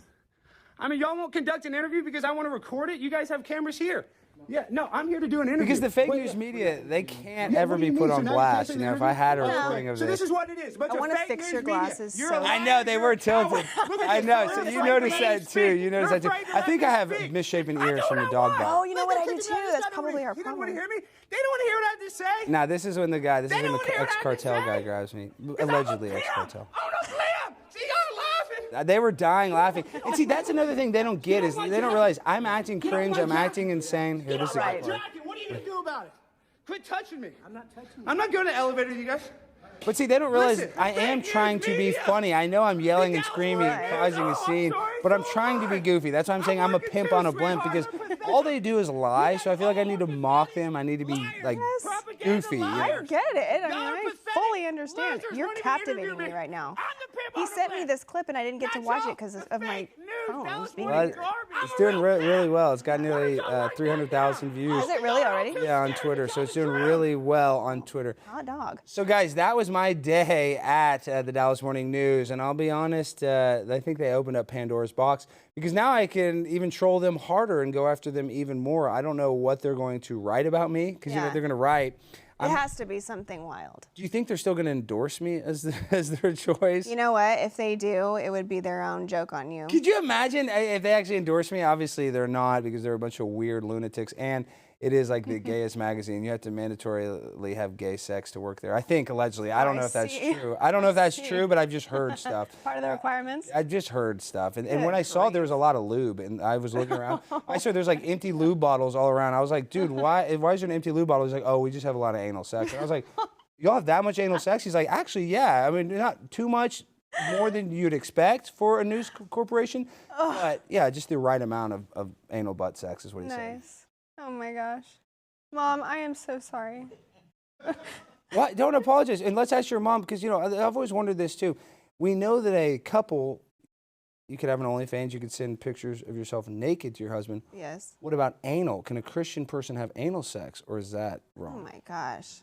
I mean, y'all won't conduct an interview because I want to record it. You guys have cameras here. Yeah, no, I'm here to do an interview. Because the fake Wait, news media, they can't Yeah, ever what do be you put mean? on So now you blast. can't You say know, if the I had a interview? recording of So this this. is what it is. But I you're wanna fake fix news your media. glasses You're so a I liar. know they You're were a coward. tilted. Look at I this. know. Look So at you this. noticed Like, that too. You noticed that too. afraid to I think let I me have speak. misshapen I ears know from the that dog why. bite. Oh, you know what I Look, do the too. judges That's gotta probably read. our You don't want to problem. hear me? They don't want to hear what I have to say. Now this is when the guy, this is They when don't the hear what I have to ex-cartel say. guy grabs me. 'Cause I'm a Allegedly pimp. ex-cartel. I'm a pimp. See, y'all laughing. They were dying laughing. And see, that's another thing they don't get is they don't realize I'm acting cringe, I'm acting insane. Here, this is Right. the part. Jacket, what are you going to do about it? Quit touching me. I'm not touching you. I'm not going to elevator with you guys. But see, they don't realize Listen, I am fake trying news to be media. funny. I know I'm yelling The and Dallas screaming and Morning causing a News. scene, Oh, I'm sorry, but I'm so trying to be what? goofy. That's why I'm saying I'm a working pimp too, on a blimp because sweetheart. all they do is lie. So I feel like I need to mock them. I need to be like Propaganda goofy. you know? I liars. get it. I mean, Y'all are I pathetic fully understand. losers You're wanting to captivating interview me right now. I'm the pimp He on the sent me left. this clip and I didn't get to That's watch all. it because The of my fake news phones. Well, it's doing really well. It's got nearly 300,000 views. Is it really already? Yeah, on Twitter. So it's doing really well on Twitter. Hot dog. So, guys, that was my day at the Dallas Morning News. And I'll be honest, I think they opened up Pandora's box because now I can even troll them harder and go after them even more. I don't know what they're going to write about me because you know what they're going to write. It has to be something wild. Do you think they're still going to endorse me as their choice? You know what? If they do, it would be their own joke on you. Could you imagine if they actually endorse me? Obviously, they're not because they're a bunch of weird lunatics. And it is like the gayest magazine. You have to mandatorily have gay sex to work there. I think, allegedly. I don't know if that's true. I don't know if that's true, but I've just heard stuff. Part of the requirements? I just heard stuff. And when I saw there was a lot of lube, and I was looking around, I saw there's like empty lube bottles all around. I was like, dude, why is there an empty lube bottle? He's like, oh, we just have a lot of anal sex. And I was like, y'all have that much anal sex? He's like, actually, yeah. I mean, not too much, more than you'd expect for a news corporation. But yeah, just the right amount of anal butt sex is what he's saying. Nice. Oh my gosh. Mom, I am so sorry. What? Don't apologize. And let's ask your mom, because, you know, I've always wondered this too. We know that a couple, you could have an OnlyFans, you could send pictures of yourself naked to your husband. Yes. What about anal? Can a Christian person have anal sex, or is that wrong? Oh my gosh.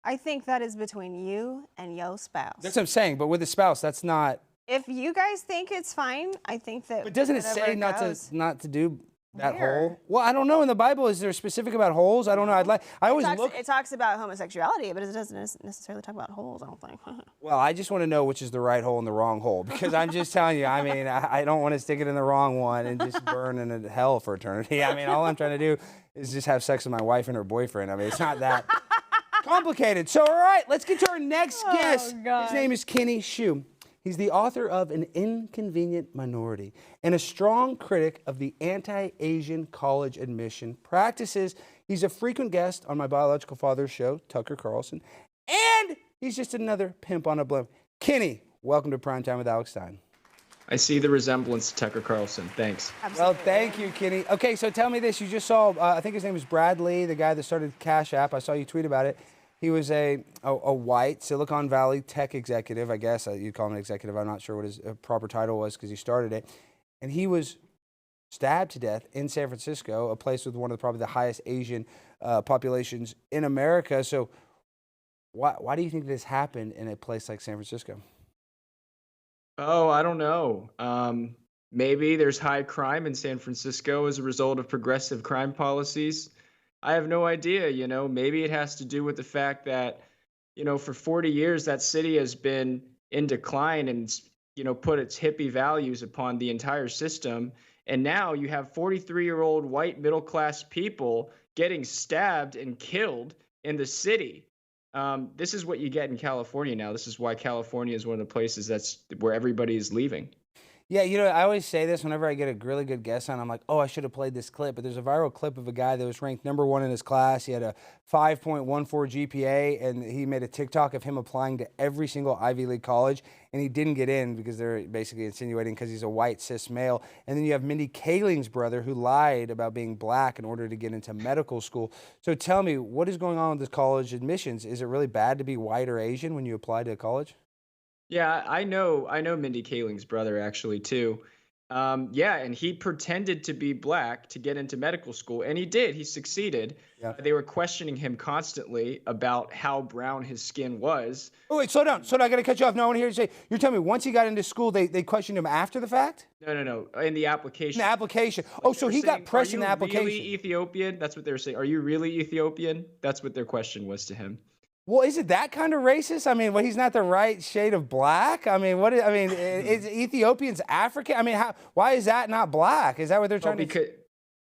I think that is between you and your spouse. That's what I'm saying, but with a spouse, that's not. If you guys think it's fine, I think that. But doesn't it whatever say goes. not to do that Where? hole? Well, I don't know. In the Bible, is there specific about holes? I don't know. I always look. It talks about homosexuality, but it doesn't necessarily talk about holes, I don't think. Well, I just want to know which is the right hole and the wrong hole, because I'm just telling you, I mean, I don't want to stick it in the wrong one and just burn in hell for eternity. I mean, all I'm trying to do is just have sex with my wife and her boyfriend. I mean, it's not that complicated. So, all right, let's get to our next guest. God. His name is Kenny Shu. He's the author of An Inconvenient Minority and a strong critic of the anti-Asian college admission practices. He's a frequent guest on my biological father's show, Tucker Carlson, and he's just another pimp on a blimp. Kenny, welcome to Primetime with Alex Stein. I see the resemblance to Tucker Carlson. Thanks. Well, thank you, Kenny. Okay, so tell me this. You just saw, I think his name is Brad Lee, the guy that started Cash App. I saw you tweet about it. He was a white Silicon Valley tech executive, I guess. You'd call him an executive. I'm not sure what his proper title was because he started it. And he was stabbed to death in San Francisco, a place with one of probably the highest Asian populations in America. So why do you think this happened in a place like San Francisco? Oh, I don't know. Maybe there's high crime in San Francisco as a result of progressive crime policies. I have no idea, you know. Maybe it has to do with the fact that, you know, for 40 years that city has been in decline and, you know, put its hippie values upon the entire system. And now you have 43-year-old white middle-class people getting stabbed and killed in the city. This is what you get in California now. This is why California is one of the places that's where everybody is leaving. Yeah, you know, I always say this whenever I get a really good guest on. I'm like, oh, I should have played this clip. But there's a viral clip of a guy that was ranked #1 in his class. He had a 5.14 GPA, and he made a TikTok of him applying to every single Ivy League college, and he didn't get in because they're basically insinuating because he's a white cis male. And then you have Mindy Kaling's brother who lied about being black in order to get into medical school. So tell me, what is going on with this college admissions? Is it really bad to be white or Asian when you apply to college? Yeah, I know Mindy Kaling's brother actually too. Yeah, and he pretended to be black to get into medical school, and he did. He succeeded. Yeah. They were questioning him constantly about how brown his skin was. Oh, wait, slow down. I got to cut you off. No, I want to hear you say, you're telling me once he got into school, they questioned him after the fact? No. In the application. In the application. Oh, so he got pressed in the application. Are you really Ethiopian? That's what they were saying. Are you really Ethiopian? That's what their question was to him. Well, is it that kind of racist? I mean, he's not the right shade of black. I mean, is Ethiopians African? I mean, why is that not black? Is that what they're trying to? Because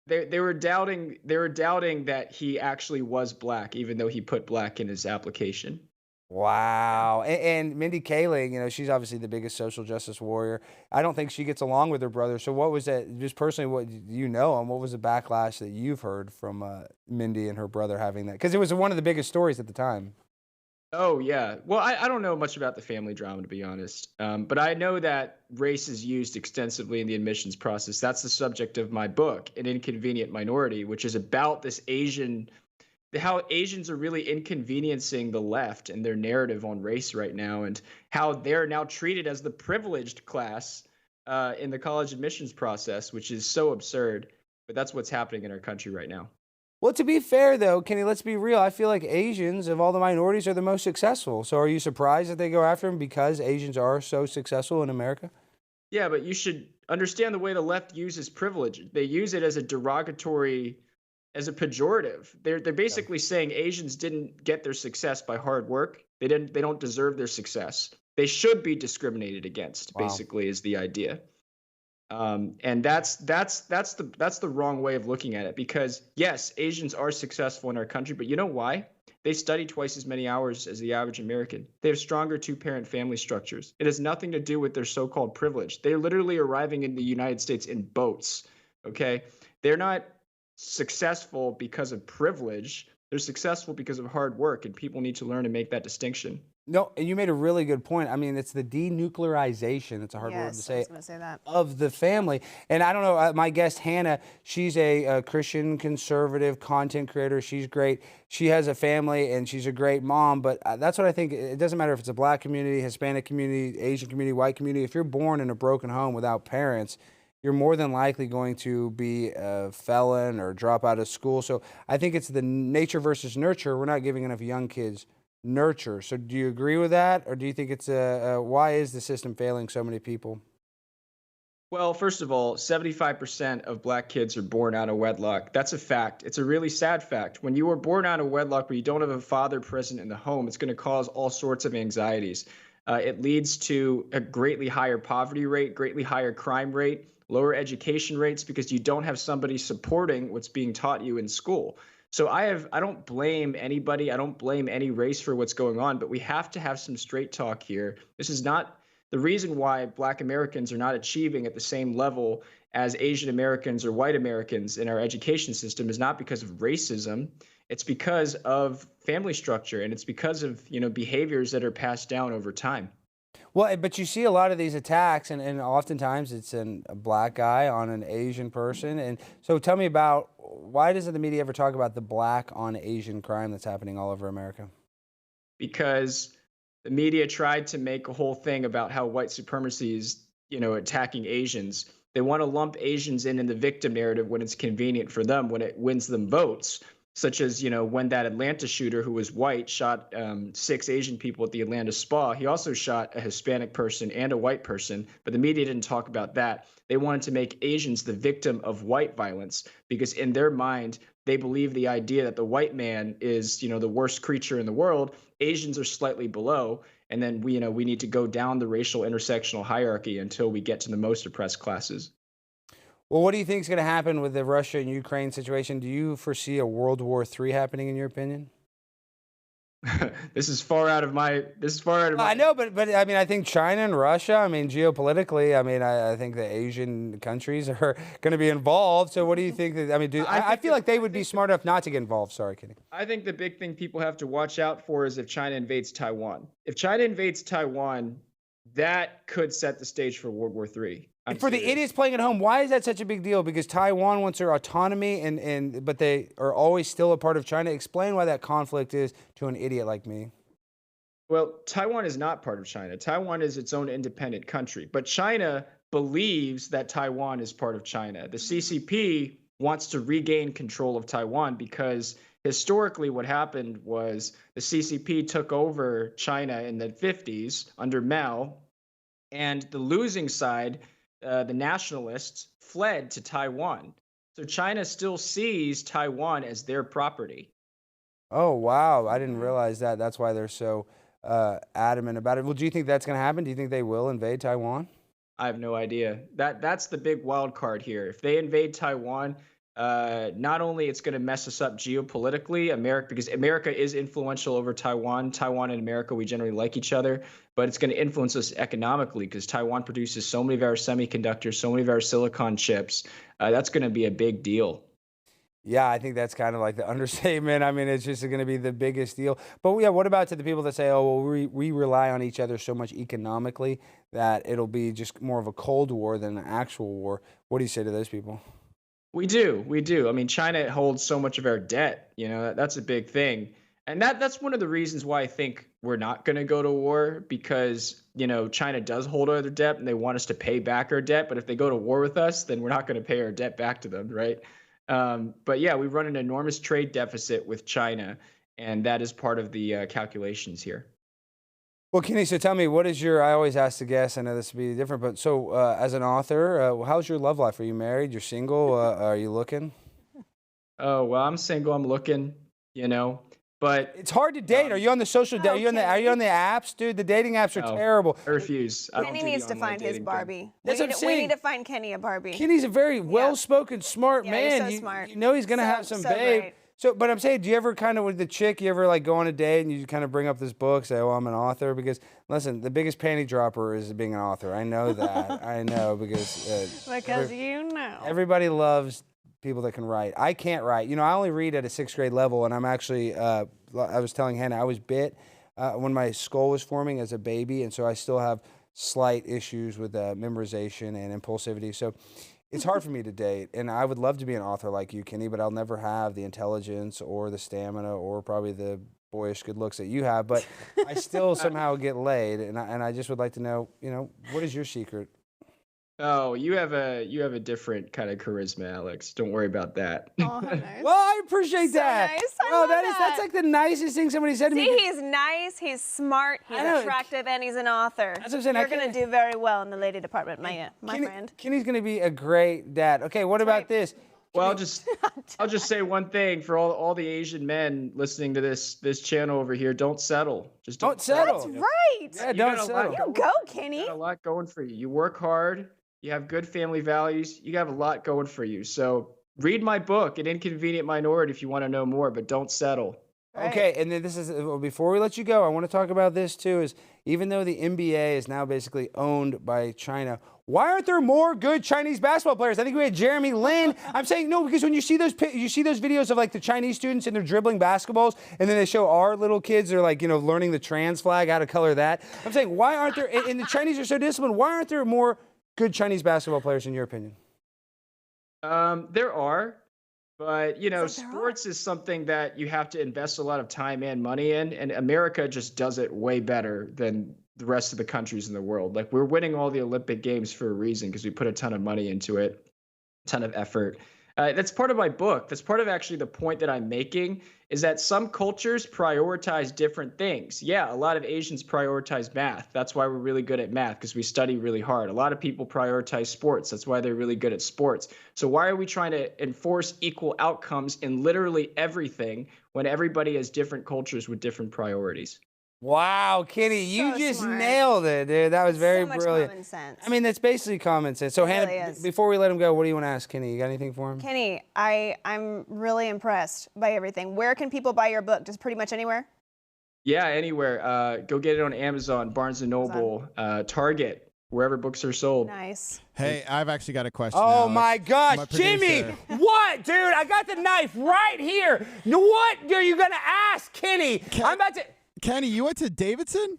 they were doubting that he actually was black, even though he put black in his application. Wow. And Mindy Kaling, you know, she's obviously the biggest social justice warrior. I don't think she gets along with her brother. So what was that? Just personally, what you know, and what was the backlash that you've heard from Mindy and her brother having that? Because it was one of the biggest stories at the time. Oh, yeah. Well, I don't know much about the family drama, to be honest. But I know that race is used extensively in the admissions process. That's the subject of my book, An Inconvenient Minority, which is about this how Asians are really inconveniencing the left and their narrative on race right now, and how they're now treated as the privileged class in the college admissions process, which is so absurd. But that's what's happening in our country right now. Well, to be fair, though, Kenny, let's be real. I feel like Asians, of all the minorities, are the most successful. So are you surprised that they go after them because Asians are so successful in America? Yeah, but you should understand the way the left uses privilege. They use it as a derogatory, as a pejorative. They're basically saying Asians didn't get their success by hard work. They don't deserve their success. They should be discriminated against, basically, is the idea. And that's the wrong way of looking at it, because yes, Asians are successful in our country, but you know why? They study twice as many hours as the average American. They have stronger two-parent family structures. It has nothing to do with their so-called privilege. They're literally arriving in the United States in boats. Okay, they're not successful because of privilege. They're successful because of hard work, and people need to learn to make that distinction. No, and you made a really good point. I mean, it's the denuclearization, it's a hard word to say, I was going to say that, of the family. And I don't know, my guest, Hannah, she's a Christian conservative content creator. She's great. She has a family, and she's a great mom. But that's what I think. It doesn't matter if it's a black community, Hispanic community, Asian community, white community. If you're born in a broken home without parents, you're more than likely going to be a felon or drop out of school. So I think it's the nature versus nurture. We're not giving enough young kids nurture. So do you agree with that, or do you think it's why is the system failing so many people? Well, first of all, 75% of black kids are born out of wedlock. That's a fact. It's a really sad fact. When you are born out of wedlock, but you don't have a father present in the home, it's going to cause all sorts of anxieties. It leads to a greatly higher poverty rate, greatly higher crime rate, lower education rates, because you don't have somebody supporting what's being taught you in school. So I don't blame anybody. I don't blame any race for what's going on, but we have to have some straight talk here. This is not the reason why black Americans are not achieving at the same level as Asian Americans or white Americans in our education system is not because of racism. It's because of family structure, and it's because of, behaviors that are passed down over time. Well, but you see a lot of these attacks, and oftentimes it's a black guy on an Asian person. And so tell me about, why doesn't the media ever talk about the black on Asian crime that's happening all over America? Because the media tried to make a whole thing about how white supremacy is, attacking Asians. They want to lump Asians in the victim narrative when it's convenient for them, when it wins them votes. Such as, when that Atlanta shooter who was white shot 6 Asian people at the Atlanta spa. He also shot a Hispanic person and a white person, but the media didn't talk about that. They wanted to make Asians the victim of white violence because in their mind, they believe the idea that the white man is, the worst creature in the world. Asians are slightly below. And then we need to go down the racial intersectional hierarchy until we get to the most oppressed classes. Well, what do you think is going to happen with the Russia and Ukraine situation? Do you foresee a World War III happening, in your opinion? This is far out of my. I know, but I mean, I think China and Russia. I mean, geopolitically, I mean, I think the Asian countries are going to be involved. So, what do you think? I mean, I feel like they would be smart enough not to get involved. Sorry, Kenny. I think the big thing people have to watch out for is if China invades Taiwan. If China invades Taiwan, that could set the stage for World War III. And for the idiots playing at home, why is that such a big deal? Because Taiwan wants their autonomy, but they are always still a part of China. Explain why that conflict is to an idiot like me. Well, Taiwan is not part of China. Taiwan is its own independent country. But China believes that Taiwan is part of China. The CCP wants to regain control of Taiwan because historically what happened was the CCP took over China in the 50s under Mao, and the losing side, the nationalists, fled to Taiwan. So China still sees Taiwan as their property. Oh, wow. I didn't realize that. That's why they're so adamant about it. Well, do you think that's going to happen? Do you think they will invade Taiwan? I have no idea. That's the big wild card here. If they invade Taiwan, not only it's going to mess us up geopolitically, because America is influential over Taiwan. Taiwan and America, we generally like each other, but it's going to influence us economically because Taiwan produces so many of our semiconductors, so many of our silicon chips. That's going to be a big deal. Yeah, I think that's kind of like the understatement. I mean, it's just going to be the biggest deal. But yeah, what about to the people that say, oh, well, we rely on each other so much economically that it'll be just more of a Cold War than an actual war? What do you say to those people? We do. I mean, China holds so much of our debt. That's a big thing. And that's one of the reasons why I think we're not going to go to war, because, China does hold our debt and they want us to pay back our debt. But if they go to war with us, then we're not going to pay our debt back to them, right? But yeah, we run an enormous trade deficit with China, and that is part of the calculations here. Well, Kenny, so tell me, what is I always ask the guests, I know this would be different, but so as an author, how's your love life? Are you married? You're single? Are you looking? Oh, well, I'm single. I'm looking, but it's hard to date. Are you on the social? Are you on the apps, dude? The dating apps are terrible. I refuse. Kenny needs to find his Barbie. That's what I'm saying. We need to find Kenny a Barbie. Kenny's a very well-spoken, smart man. He's so smart. You know he's gonna have some babe. Great. So, but I'm saying, do you ever kind of with the chick, you ever like go on a date and you kind of bring up this book, say, "Oh, I'm an author"? Because listen, the biggest panty dropper is being an author. I know that. I know because everybody loves people that can write. I can't write. I only read at a 6th grade level, and I'm actually. I was telling Hannah I was bit when my skull was forming as a baby, and so I still have slight issues with memorization and impulsivity. So. It's hard for me to date, and I would love to be an author like you, Kenny, but I'll never have the intelligence or the stamina or probably the boyish good looks that you have, but I still somehow get laid, and I just would like to know, what is your secret? Oh, you have a different kind of charisma, Alex. Don't worry about that. Oh, nice. Well, I appreciate So that. nice. That's like the nicest thing somebody said to me. See, he's nice, he's smart, he's attractive, and he's an authher. That's what I'm saying. You're going to do very well in the lady department, my friend. Kenny's going to be a great dad. Okay, what about this? Well, I'll just say one thing for all the Asian men listening to this channel over here: don't settle. Just don't settle. That's right. Yeah, don't settle. You go, Kenny. You got a lot going for you. You work hard. You have good family values. You have a lot going for you. So read my book, An Inconvenient Minority, if you want to know more, but don't settle. Okay, and then this is, before we let you go, I want to talk about this too, is even though the NBA is now basically owned by China, why aren't there more good Chinese basketball players? I think we had Jeremy Lin. I'm saying no, because when you see those videos of like the Chinese students and they're dribbling basketballs, and then they show our little kids, they're like, learning the trans flag, how to color that. I'm saying, why aren't there, and the Chinese are so disciplined, why aren't there more good Chinese basketball players in your opinion? There are. But, sports is something that you have to invest a lot of time and money in, and America just does it way better than the rest of the countries in the world. Like, we're winning all the Olympic Games for a reason because we put a ton of money into it, a ton of effort. That's part of my book. That's part of actually the point that I'm making, is that some cultures prioritize different things. Yeah, a lot of Asians prioritize math. That's why we're really good at math, because we study really hard. A lot of people prioritize sports. That's why they're really good at sports. So why are we trying to enforce equal outcomes in literally everything when everybody has different cultures with different priorities? Wow, Kenny, you just nailed it, dude. That was very brilliant. So much common sense. I mean, that's basically common sense. So, Hannah, really before we let him go, what do you want to ask Kenny? You got anything for him? Kenny, I'm really impressed by everything. Where can people buy your book? Just pretty much anywhere? Yeah, anywhere. Go get it on Amazon, Barnes & Noble, Target, wherever books are sold. Nice. Hey, I've actually got a question. Oh, Alex, my gosh, Jimmy, what, dude? I got the knife right here. What are you going to ask Kenny? I'm about to... Kenny, you went to Davidson?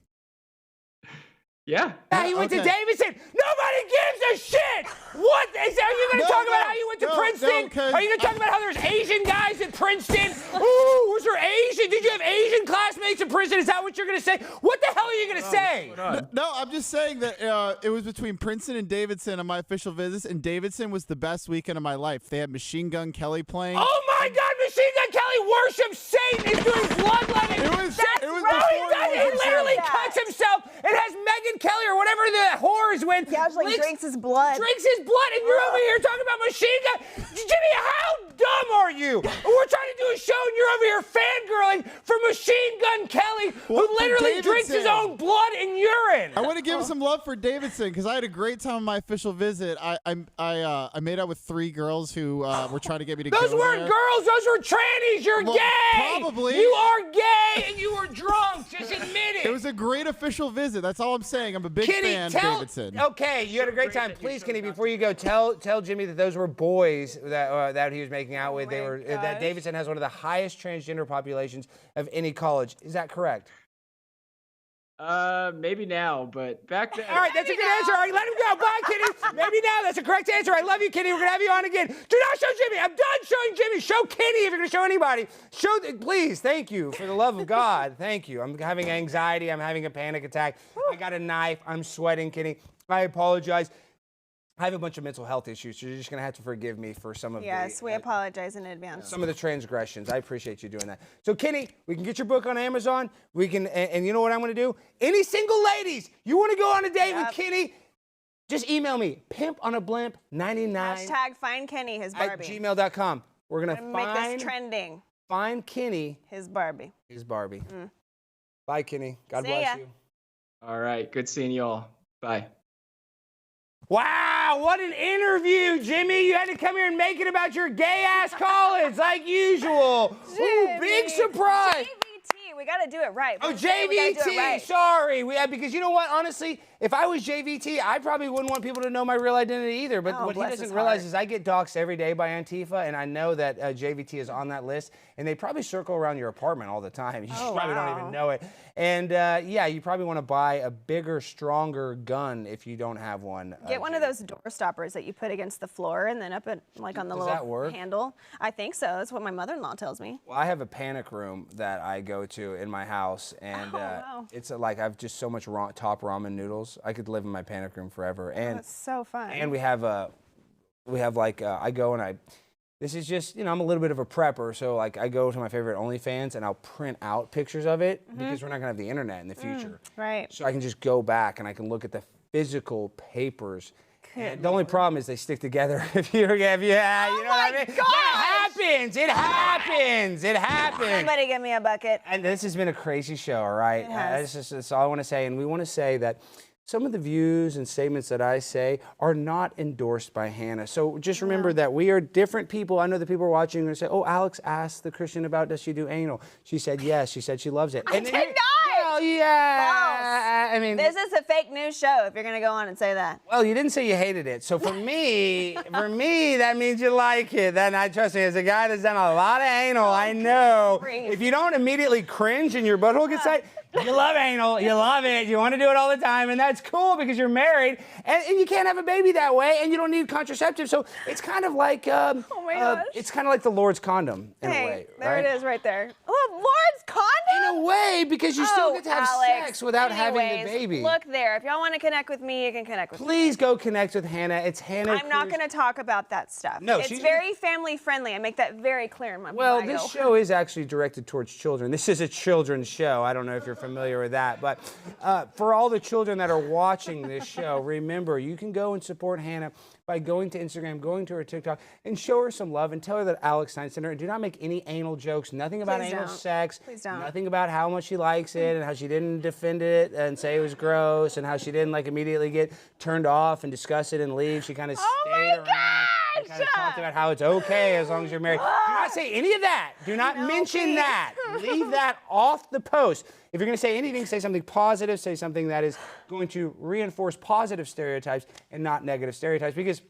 Yeah. Yeah, he went to Davidson. Nobody gives a shit. What? Are you going to talk about how you went to Princeton? Are you going to talk about how there's Asian guys at Princeton? Ooh, was there Asian? Did you have Asian classmates at Princeton? Is that what you're going to say? What the hell are you going to say? No, I'm just saying that it was between Princeton and Davidson on my official visits, and Davidson was the best weekend of my life. They had Machine Gun Kelly playing. Oh, my God. Machine Gun Kelly worships Satan. He's doing bloodletting. It was he literally cuts himself and has Megan Kelly or whatever the whores win. Drinks his blood. Drinks his blood, and you're over here talking about Machine Gun. Jimmy, how dumb are you? We're trying to do a show, and you're over here fangirling for Machine Gun Kelly, who literally drinks his own blood and urine. I want to give some love for Davidson because I had a great time on my official visit. I made out with 3 girls who were trying to get me to go there. Those weren't girls. Those were trannies. You're gay. Probably. You are gay, and you were drunk. Just admit it. It was a great official visit. That's all I'm saying. I'm a big fan of Davidson. Okay, you had a great time. Please, Kenny, before you go, tell Jimmy that those were boys that he was making out with. They were that Davidson has one of the highest transgender populations of any college. Is that correct? Maybe now, but back then. All right, that's a good answer. All right, let him go. Bye, Kenny. Maybe now. That's a correct answer. I love you, Kenny. We're going to have you on again. Do not show Jimmy. I'm done showing Jimmy. Show Kenny if you're going to show anybody. Please. Thank you. For the love of God. Thank you. I'm having anxiety. I'm having a panic attack. I got a knife. I'm sweating, Kenny. I apologize. I have a bunch of mental health issues, so you're just going to have to forgive me for some of Yes, we apologize in advance. some of the transgressions. I appreciate you doing that. So, Kenny, we can get your book on Amazon. We can, and you know what I'm going to do? Any single ladies, you want to go on a date with Kenny, just email me, pimponablimp99 Hashtag find Kenny, his at Barbie. gmail.com. We're going to Make this trending. find Kenny, His Barbie. his Barbie. Bye, Kenny. God See bless ya. you. All right. Good seeing you all. Bye. Wow, what an interview, Jimmy. You had to come here and make it about your gay-ass college like usual. Ooh, big surprise. JVT, we got to do it right. Oh, We gotta do it JVT, right. sorry. Because you know what, honestly, if I was JVT, I probably wouldn't want people to know my real identity either. But what he bless doesn't his realize heart. is I get doxxed every day by Antifa, and I know that JVT is on that list, and they probably circle around your apartment all the time. You probably don't even know it. And yeah, you probably want to buy a bigger, stronger gun if you don't have one. Get one of those door stoppers that you put against the floor and then up it like on the Does little that work? handle. I think so. That's what my mother-in-law tells me. Well, I have a panic room that I go to in my house, and wow. it's like I have just so much top ramen noodles. I could live in my panic room forever. And That's so fun. and we have like I go and this is just, you know, I'm a little bit of a prepper, so like I go to my favorite OnlyFans and I'll print out pictures of it because we're not gonna have the internet in the future. Right. So I can just go back and I can look at the physical papers. And the only problem is they stick together if you know what I mean? That happens. It happens. It happens. Somebody give me a bucket. And this has been a crazy show, all right? It has. That's all I want to say. And we want to say that some of the views and statements that I say are not endorsed by Hannah. So just remember that we are different people. I know the people are watching are going to say, oh, Alex asked the Christian about does she do anal? She said yes. She said she loves it. I did not. Well, yeah. I mean, This is a fake news show if you're going to go on and say that. well, you didn't say you hated it. So for me, that means you like it. Then I trust me, as a guy that's done a lot of anal, I know breathe. if you don't immediately cringe and your butthole gets tight, you love anal, you love it, you want to do it all the time, and that's cool because you're married, and you can't have a baby that way, and you don't need contraceptive. So it's kind of like, Oh my gosh. it's kind of like the Lord's condom in Hey, a way, there right? it is right there. Oh, Lord's condom? In a way, because you still get to have Alex. sex without having the Anyways, baby. Look there. If y'all want to connect with me, you can connect with me. Please go connect with Hannah. It's Hannah I'm not Cruz. going to talk about that stuff. No, it's she's very family friendly. I make that very clear in my Well, bio. this show is actually directed towards children. This is a children's show. I don't know if you're familiar with that. But for all the children that are watching this show, remember, you can go and support Hannah by going to Instagram, going to her TikTok, and show her some love and tell her that Alex Stein sent her. And do not make any anal jokes, nothing about Please anal don't. sex, Please don't. nothing about how much she likes it and how she didn't defend it and say it was gross and how she didn't like immediately get turned off and discuss it and leave. She kind of stayed around. And kind of talked about how it's okay as long as you're married. Do not say any of that. Do not mention please. that. Leave that off the post. If you're going to say anything, say something positive. Say something that is going to reinforce positive stereotypes and not negative stereotypes. Because,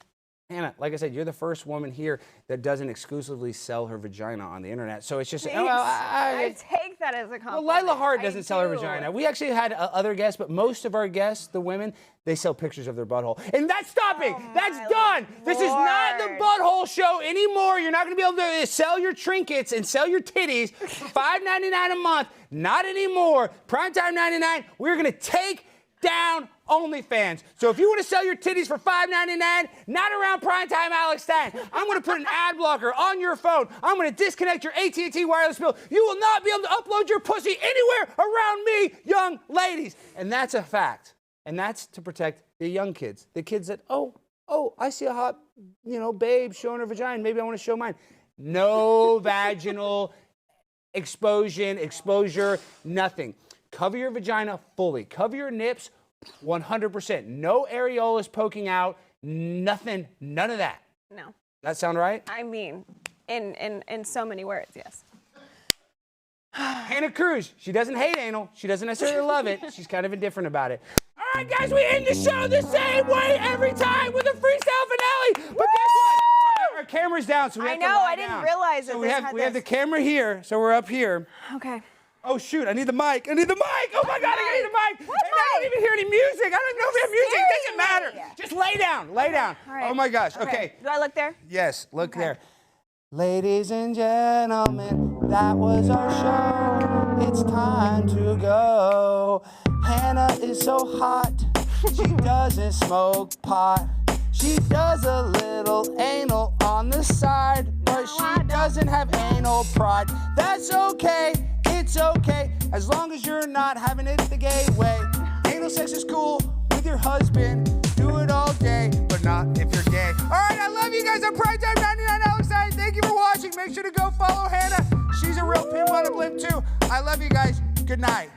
Hannah, like I said, you're the first woman here that doesn't exclusively sell her vagina on the internet. So it's just, Thanks. well, I take that as a compliment. well, Lila Hart I doesn't sell her do. vagina. We actually had other guests, but most of our guests, the women, they sell pictures of their butthole. And that's stopping. That's done. This is not the butthole show anymore. You're not going to be able to sell your trinkets and sell your titties for $5.99 a month. Not anymore. Primetime 99. We're going to take down OnlyFans. So if you want to sell your titties for $5.99, not around primetime Alex Stein, I'm going to put an ad blocker on your phone. I'm going to disconnect your AT&T wireless bill. You will not be able to upload your pussy anywhere around me, young ladies. And that's a fact. And that's to protect the young kids. The kids that, oh, I see a hot, babe showing her vagina. Maybe I want to show mine. No vaginal exposure, nothing. Cover your vagina fully. Cover your nips 100%. No areolas poking out. Nothing. None of that. No. That sound right? I mean, in so many words, yes. Hannah Cruz. She doesn't hate anal. She doesn't necessarily love it. She's kind of indifferent about it. All right, guys, we end the show the same way every time with a freestyle finale. But guess what? Our camera's down, so we have to lie I didn't down. realize that So this we had have this. the camera here, so we're up here. Okay. Oh shoot, I need the mic. I need the mic. Oh my God, I need the mic. What And I don't mic? even hear any music. I don't know if we have music. It doesn't matter. Scaring me. Just lay down. Lay down. All right. Oh my gosh. Okay. Do I look there? Yes, look Okay. there. Ladies and gentlemen, that was our show. It's time to go. Hannah is so hot. She doesn't smoke pot. She does a little anal on the side, but she doesn't have anal pride. That's okay, it's okay, as long as you're not having it the gay way. Anal sex is cool with your husband, do it all day, but not if you're gay. All right, I love you guys on Primetime 99 Alex Stein. Thank you for watching. Make sure to go follow Hannah. She's a real pimp on a blimp too. I love you guys. Good night.